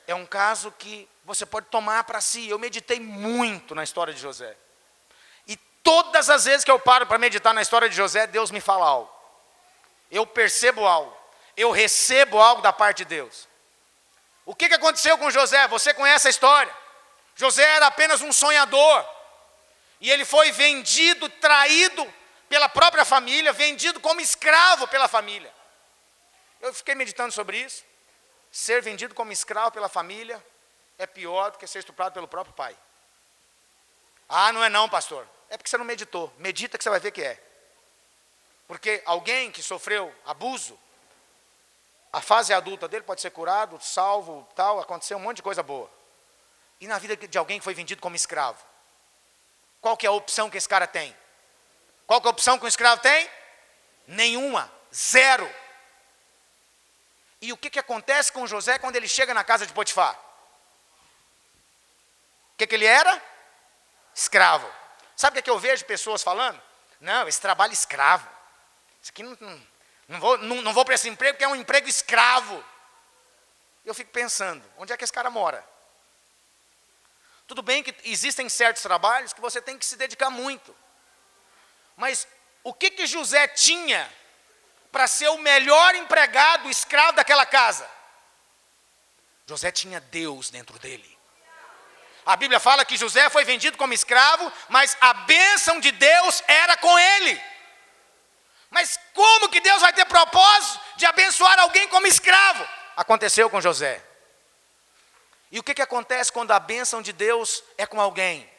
é um caso que você pode tomar para si. Eu meditei muito na história de José. E todas as vezes que eu paro para meditar na história de José, Deus me fala algo. Eu percebo algo. Eu recebo algo da parte de Deus. O que aconteceu com José? Você conhece a história. José era apenas um sonhador. E ele foi vendido, traído pela própria família, vendido como escravo pela família. Eu fiquei meditando sobre isso. Ser vendido como escravo pela família é pior do que ser estuprado pelo próprio pai. Ah, não é não, pastor. É porque você não meditou. Medita que você vai ver que é. Porque alguém que sofreu abuso, a fase adulta dele pode ser curado, salvo, tal, aconteceu um monte de coisa boa. E na vida de alguém que foi vendido como escravo? Qual que é a opção que esse cara tem? Qual que é a opção que um escravo tem? Nenhuma, zero. E o que acontece com José quando ele chega na casa de Potifar? O que ele era? Escravo. Sabe o que eu vejo pessoas falando? Não, esse trabalho escravo. Isso aqui não vou para esse emprego porque é um emprego escravo. Eu fico pensando, onde é que esse cara mora? Tudo bem que existem certos trabalhos que você tem que se dedicar muito. Mas o que José tinha para ser o melhor empregado, escravo daquela casa? José tinha Deus dentro dele. A Bíblia fala que José foi vendido como escravo, mas a bênção de Deus era com ele. Mas como que Deus vai ter propósito de abençoar alguém como escravo? Aconteceu com José. E o que acontece quando a bênção de Deus é com alguém?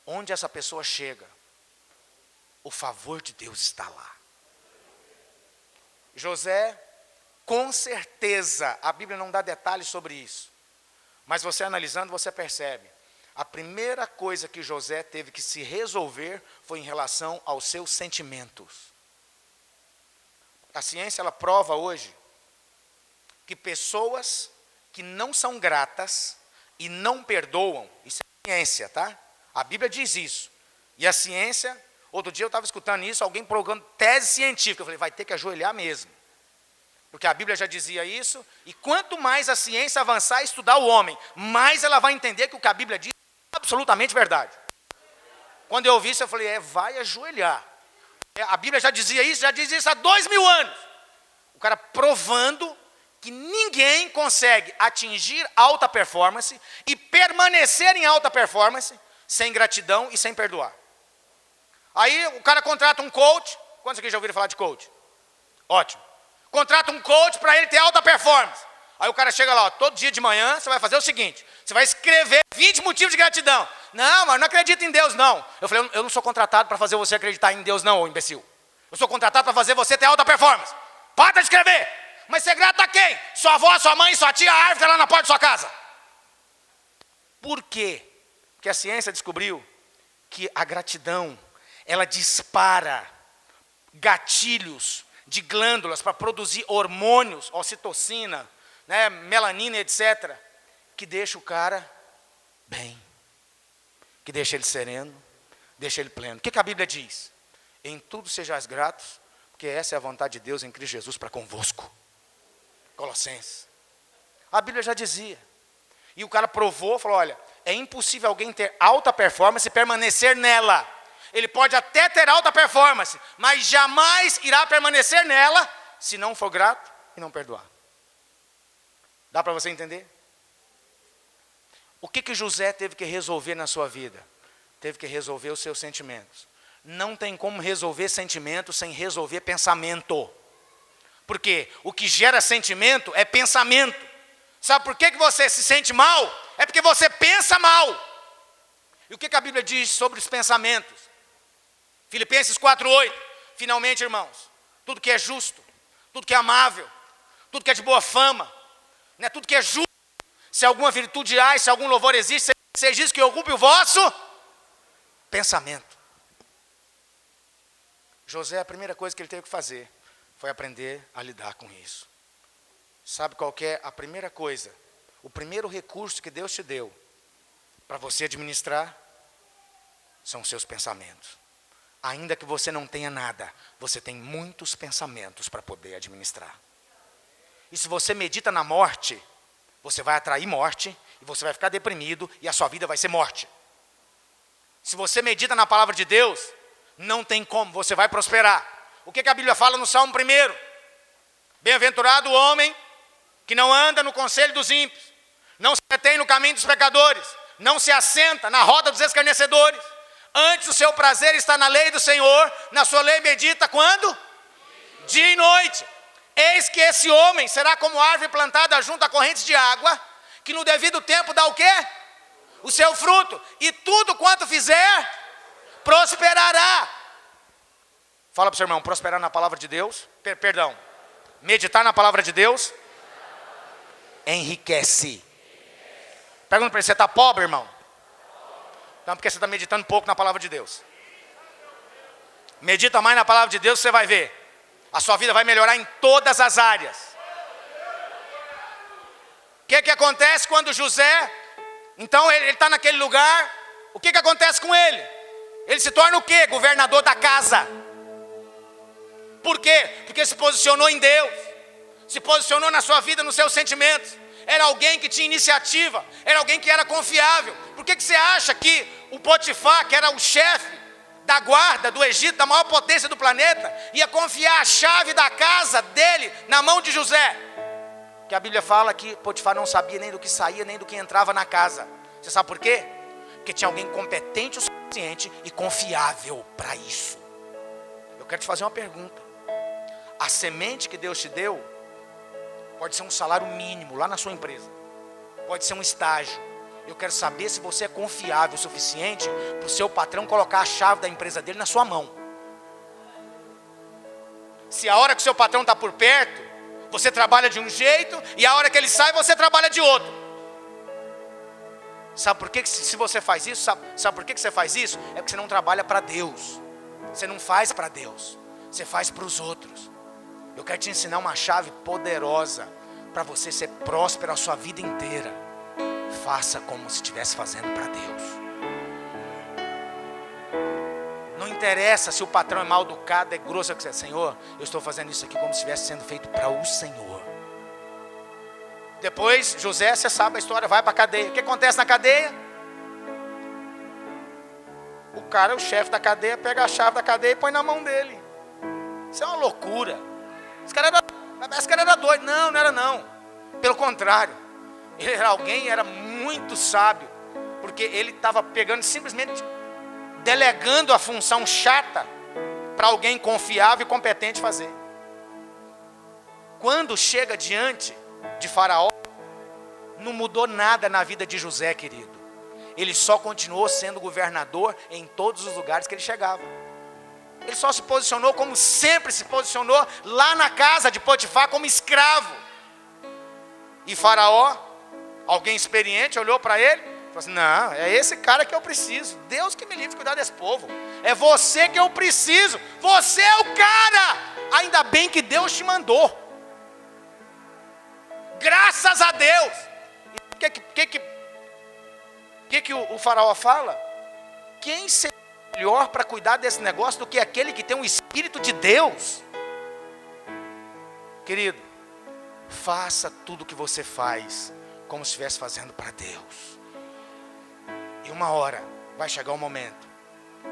Onde essa pessoa chega, o favor de Deus está lá. José, com certeza, a Bíblia não dá detalhes sobre isso, mas você analisando, você percebe. A primeira coisa que José teve que se resolver foi em relação aos seus sentimentos. A ciência, ela prova hoje que pessoas que não são gratas e não perdoam, isso é ciência, tá? A Bíblia diz isso. E a ciência, outro dia eu estava escutando isso, alguém provando tese científica. Eu falei, vai ter que ajoelhar mesmo. Porque a Bíblia já dizia isso. E quanto mais a ciência avançar a estudar o homem, mais ela vai entender que o que a Bíblia diz é absolutamente verdade. Quando eu ouvi isso, eu falei, vai ajoelhar. A Bíblia já dizia isso, já diz isso há 2000 anos. O cara provando que ninguém consegue atingir alta performance e permanecer em alta performance sem gratidão e sem perdoar. Aí o cara contrata um coach. Quantos aqui já ouviram falar de coach? Ótimo. Contrata um coach para ele ter alta performance. Aí o cara chega lá, todo dia de manhã, você vai fazer o seguinte, você vai escrever 20 motivos de gratidão. Não, mas não acredito em Deus, não. Eu falei, eu não sou contratado para fazer você acreditar em Deus, não, ô imbecil. Eu sou contratado para fazer você ter alta performance. Para de escrever. Mas você é grato a quem? Sua avó, sua mãe, sua tia, a árvore lá na porta da sua casa. Por quê? Porque a ciência descobriu que a gratidão, ela dispara gatilhos de glândulas para produzir hormônios, ocitocina, né, melanina, etc., que deixa o cara bem, que deixa ele sereno, deixa ele pleno. O que a Bíblia diz? Em tudo sejais gratos, porque essa é a vontade de Deus em Cristo Jesus para convosco. Colossenses. A Bíblia já dizia. E o cara provou, falou, olha, é impossível alguém ter alta performance e permanecer nela. Ele pode até ter alta performance, mas jamais irá permanecer nela se não for grato e não perdoar. Dá para você entender? O que José teve que resolver na sua vida? Teve que resolver os seus sentimentos. Não tem como resolver sentimento sem resolver pensamento. Porque o que gera sentimento é pensamento. Sabe por que você se sente mal? É porque você pensa mal. E o que a Bíblia diz sobre os pensamentos? Filipenses 4:8. Finalmente, irmãos, tudo que é justo, tudo que é amável, tudo que é de boa fama, né, tudo que é justo, se alguma virtude há, se algum louvor existe, seja isso que ocupe o vosso pensamento. José, a primeira coisa que ele teve que fazer foi aprender a lidar com isso. Sabe qual que é a primeira coisa? O primeiro recurso que Deus te deu para você administrar são os seus pensamentos. Ainda que você não tenha nada, você tem muitos pensamentos para poder administrar. E se você medita na morte, você vai atrair morte, e você vai ficar deprimido, e a sua vida vai ser morte. Se você medita na palavra de Deus, não tem como, você vai prosperar. O que a Bíblia fala no Salmo 1? Bem-aventurado o homem que não anda no conselho dos ímpios, não se detém no caminho dos pecadores, não se assenta na roda dos escarnecedores. Antes o seu prazer está na lei do Senhor, na sua lei medita quando? Dia e noite. Eis que esse homem será como árvore plantada junto a correntes de água, que no devido tempo dá o quê? O seu fruto. E tudo quanto fizer, prosperará. Fala para o seu irmão, prosperar na palavra de Deus, meditar na palavra de Deus, enriquece. Pergunta para ele, você está pobre, irmão? Não, porque você está meditando pouco na palavra de Deus. Medita mais na palavra de Deus, você vai ver. A sua vida vai melhorar em todas as áreas. O que acontece quando José, então ele está naquele lugar, o que acontece com ele? Ele se torna o quê? Governador da casa. Por quê? Porque se posicionou em Deus, se posicionou na sua vida, nos seus sentimentos. Era alguém que tinha iniciativa, era alguém que era confiável. Por que você acha que o Potifar, que era o chefe da guarda do Egito, da maior potência do planeta, ia confiar a chave da casa dele na mão de José. Que a Bíblia fala que Potifar não sabia nem do que saía, nem do que entrava na casa. Você sabe por quê? Porque tinha alguém competente o suficiente e confiável para isso. Eu quero te fazer uma pergunta. A semente que Deus te deu pode ser um salário mínimo lá na sua empresa. Pode ser um estágio. Eu quero saber se você é confiável o suficiente para o seu patrão colocar a chave da empresa dele na sua mão. Se a hora que o seu patrão está por perto, você trabalha de um jeito, e a hora que ele sai, você trabalha de outro. Sabe por que se você faz isso? Sabe por que você faz isso? É porque você não trabalha para Deus. Você não faz para Deus. Você faz para os outros. Eu quero te ensinar uma chave poderosa para você ser próspero a sua vida inteira. Faça como se estivesse fazendo para Deus. Não interessa se o patrão é mal educado, é grosso, que Senhor, eu estou fazendo isso aqui como se estivesse sendo feito para o Senhor. Depois, José, você sabe a história, vai para a cadeia. O que acontece na cadeia? O cara, o chefe da cadeia, pega a chave da cadeia e põe na mão dele. Isso é uma loucura. Esse cara era doido. Não era não. Pelo contrário. Ele era alguém, era muito sábio. Porque ele estava pegando, simplesmente delegando a função chata para alguém confiável e competente fazer. Quando chega diante de Faraó, não mudou nada na vida de José, querido. Ele só continuou sendo governador em todos os lugares que ele chegava. Ele só se posicionou como sempre se posicionou lá na casa de Potifar como escravo. E Faraó, alguém experiente, olhou para ele e falou assim: não, é esse cara que eu preciso. Deus que me livre de cuidar desse povo. É você que eu preciso. Você é o cara. Ainda bem que Deus te mandou. Graças a Deus. O que o Faraó fala? Quem seria melhor para cuidar desse negócio do que aquele que tem o Espírito de Deus? Querido, faça tudo o que você faz como se estivesse fazendo para Deus. E uma hora vai chegar o momento,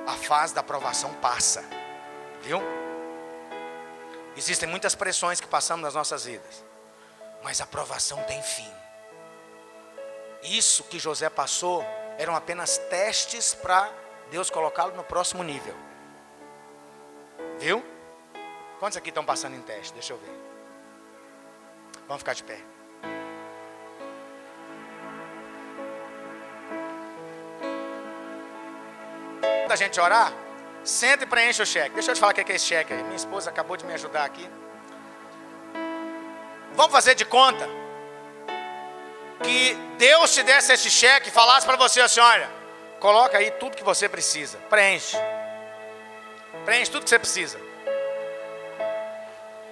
a fase da aprovação passa, viu? Existem muitas pressões que passamos nas nossas vidas, mas a aprovação tem fim. Isso que José passou eram apenas testes para Deus colocá-lo no próximo nível. Viu? Quantos aqui estão passando em teste? Deixa eu ver. Vamos ficar de pé. Da gente orar, senta e preenche o cheque. Deixa eu te falar o que é esse cheque aí. Minha esposa acabou de me ajudar aqui. Vamos fazer de conta que Deus te desse esse cheque e falasse para você assim: olha, coloca aí tudo que você precisa. Preenche tudo que você precisa.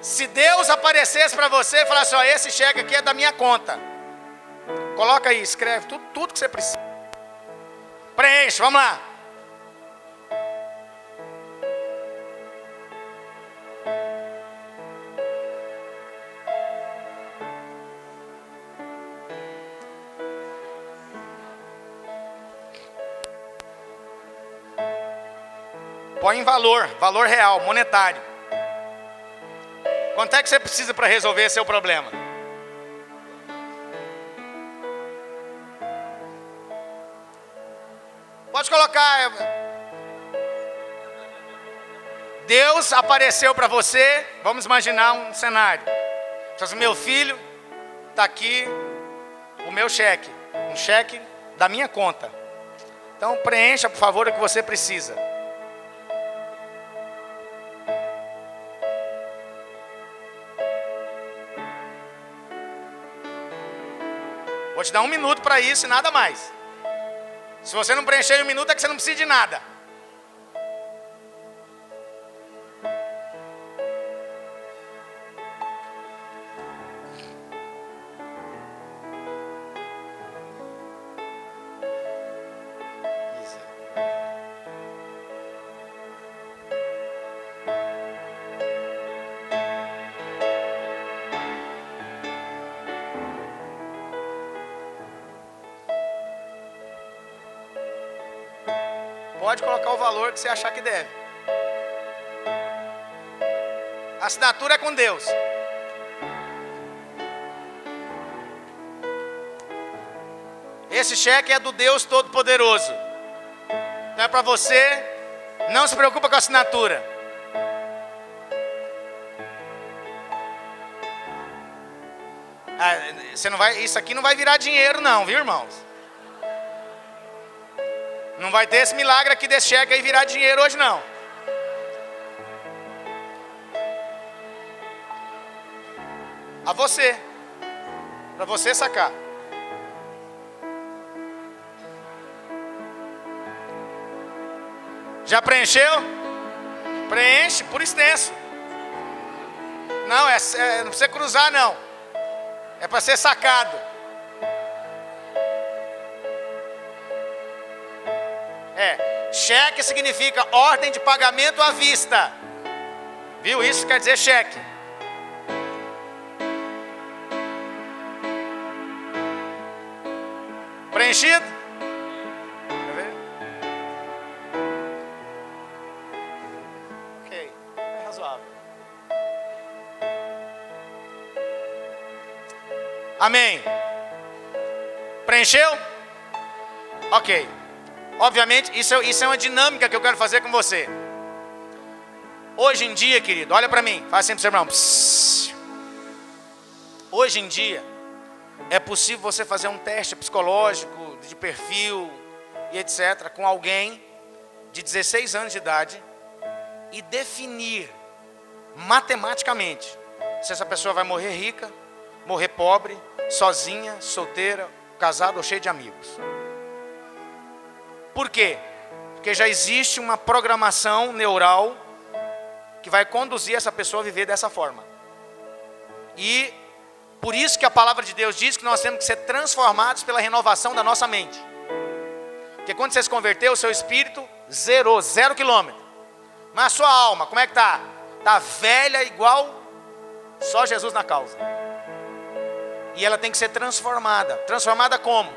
Se Deus aparecesse para você e falasse: ó, esse cheque aqui é da minha conta, coloca aí, escreve tudo que você precisa. Preenche, vamos lá. Põe em valor real, monetário. Quanto é que você precisa para resolver seu problema? Pode colocar. Deus apareceu para você. Vamos imaginar um cenário. Assim, meu filho, está aqui o meu cheque. Um cheque da minha conta. Então preencha, por favor, o que você precisa. Vou te dar 1 minuto para isso e nada mais. Se você não preencher em 1 minuto, é que você não precisa de nada. Pode colocar o valor que você achar que deve. A assinatura é com Deus. Esse cheque é do Deus Todo-Poderoso. Então é para você. Não se preocupa com a assinatura. Você não vai, isso aqui não vai virar dinheiro não, viu, irmãos? Não vai ter esse milagre aqui desse cheque aí virar dinheiro hoje não. A você. Para você sacar. Já preencheu? Preenche por extenso. Não, não precisa cruzar não. É para ser sacado. Cheque significa ordem de pagamento à vista. Viu? Isso quer dizer cheque. Preenchido? Quer ver? Ok, é razoável. Amém. Preencheu? Ok. Obviamente, isso é uma dinâmica que eu quero fazer com você. Hoje em dia, querido, olha para mim. Faz sempre, seu irmão. Psss. Hoje em dia, é possível você fazer um teste psicológico, de perfil e etc. com alguém de 16 anos de idade e definir matematicamente se essa pessoa vai morrer rica, morrer pobre, sozinha, solteira, casada ou cheia de amigos. Por quê? Porque já existe uma programação neural que vai conduzir essa pessoa a viver dessa forma. E por isso que a palavra de Deus diz que nós temos que ser transformados pela renovação da nossa mente. Porque quando você se converteu, o seu espírito zerou, 0 quilômetro. Mas a sua alma, como é que está? Está velha igual só Jesus na causa. E ela tem que ser transformada. Transformada como?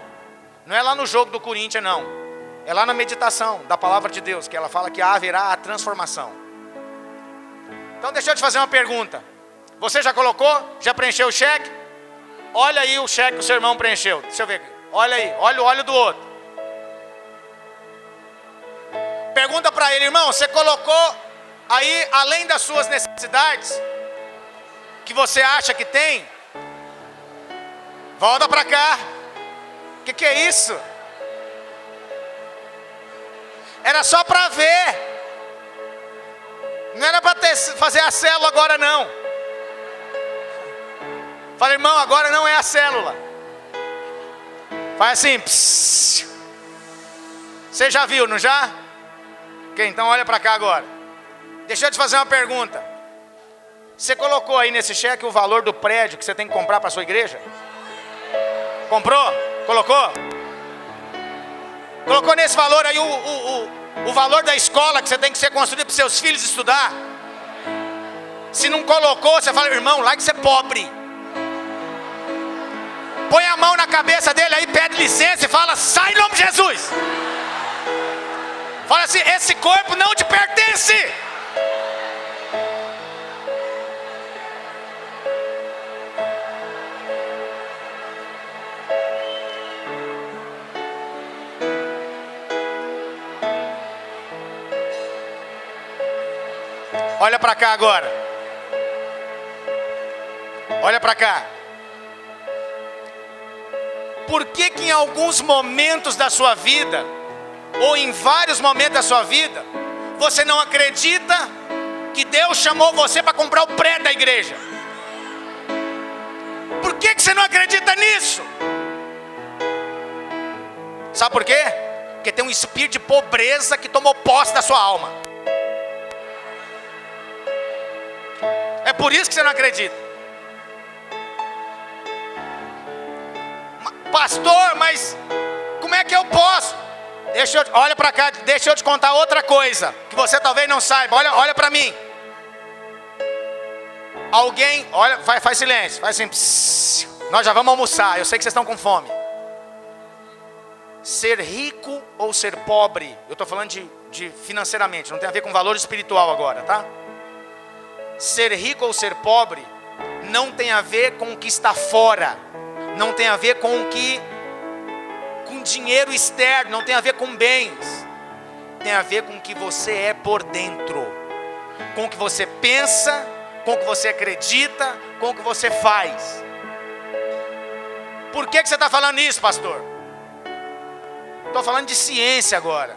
Não é lá no jogo do Corinthians, não. É lá na meditação da palavra de Deus, que ela fala que haverá a transformação. Então deixa eu te fazer uma pergunta. Você já colocou? Já preencheu o cheque? Olha aí o cheque que o seu irmão preencheu. Deixa eu ver. Olha aí, olha o olho do outro. Pergunta para ele, irmão, você colocou aí, além das suas necessidades, que você acha que tem? Volta para cá. O que é isso? Era só para ver. Não era para fazer a célula agora não. Fala, irmão, agora não é a célula. Faz assim. Pss. Você já viu, não já? Ok, então olha para cá agora. Deixa eu te fazer uma pergunta. Você colocou aí nesse cheque o valor do prédio que você tem que comprar para a sua igreja? Comprou? Colocou? Colocou nesse valor aí o valor da escola que você tem que ser construído para os seus filhos estudar? Se não colocou, você fala, irmão, larga de ser pobre. Põe a mão na cabeça dele aí, pede licença e fala, sai em nome de Jesus. Fala assim, esse corpo não te pertence. Olha para cá agora. Olha para cá. Por que em alguns momentos da sua vida, ou em vários momentos da sua vida, você não acredita que Deus chamou você para comprar o prédio da igreja? Por que você não acredita nisso? Sabe por quê? Porque tem um espírito de pobreza que tomou posse da sua alma. É por isso que você não acredita. Pastor, mas como é que eu posso? Olha para cá, deixa eu te contar outra coisa que você talvez não saiba. Olha para mim. Alguém, olha, faz silêncio, faz assim. Psss, nós já vamos almoçar, eu sei que vocês estão com fome. Ser rico ou ser pobre, eu estou falando de de financeiramente, não tem a ver com valor espiritual agora, tá? Ser rico ou ser pobre não tem a ver com o que está fora, não tem a ver com dinheiro externo, não tem a ver com bens, tem a ver com o que você é por dentro, com o que você pensa, com o que você acredita, com o que você faz. Por que você está falando isso, pastor? Estou falando de ciência agora.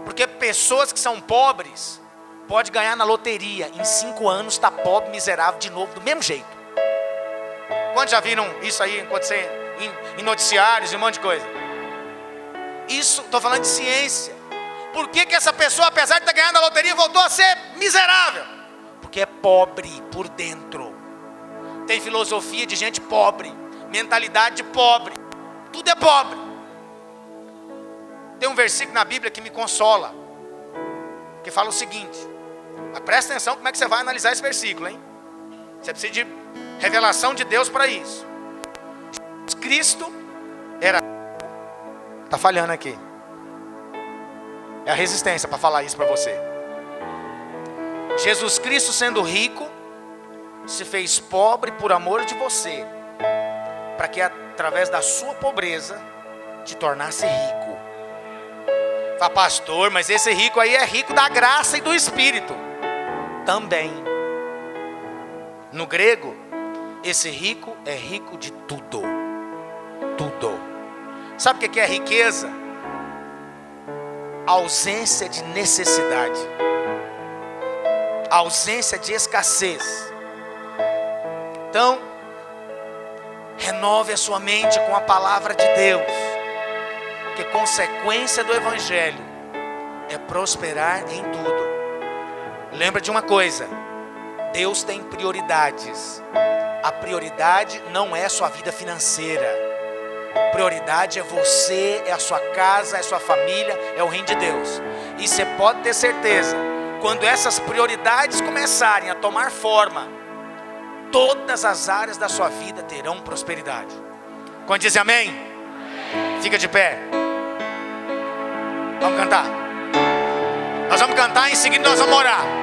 Porque pessoas que são pobres pode ganhar na loteria, em 5 anos está pobre, miserável de novo, do mesmo jeito. Quantos já viram isso aí acontecer em noticiários e um monte de coisa? Isso, estou falando de ciência. Por que essa pessoa, apesar de ter ganhado na loteria, voltou a ser miserável? Porque é pobre por dentro. Tem filosofia de gente pobre, mentalidade de pobre, tudo é pobre. Tem um versículo na Bíblia que me consola, que fala o seguinte, mas presta atenção como é que você vai analisar esse versículo, hein? Você precisa de revelação de Deus para isso. Jesus Cristo era... Está falhando aqui. É a resistência para falar isso para você. Jesus Cristo, sendo rico, se fez pobre por amor de você, para que através da sua pobreza te tornasse rico. Fala, pastor, mas esse rico aí é rico da graça e do Espírito. Também. No grego, esse rico é rico de tudo. Tudo. Sabe o que é riqueza? Ausência de necessidade, ausência de escassez. Então, renove a sua mente com a palavra de Deus, que consequência do Evangelho é prosperar em tudo. Lembra de uma coisa, Deus tem prioridades. A prioridade não é sua vida financeira. Prioridade é você, é a sua casa, é a sua família, é o reino de Deus. E você pode ter certeza, quando essas prioridades começarem a tomar forma, todas as áreas da sua vida terão prosperidade. Quando dizem amém? Fica de pé. Vamos cantar. Nós vamos cantar e em seguida nós vamos orar.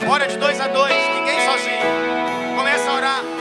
Ora de 2 a 2, ninguém sozinho. Começa a orar.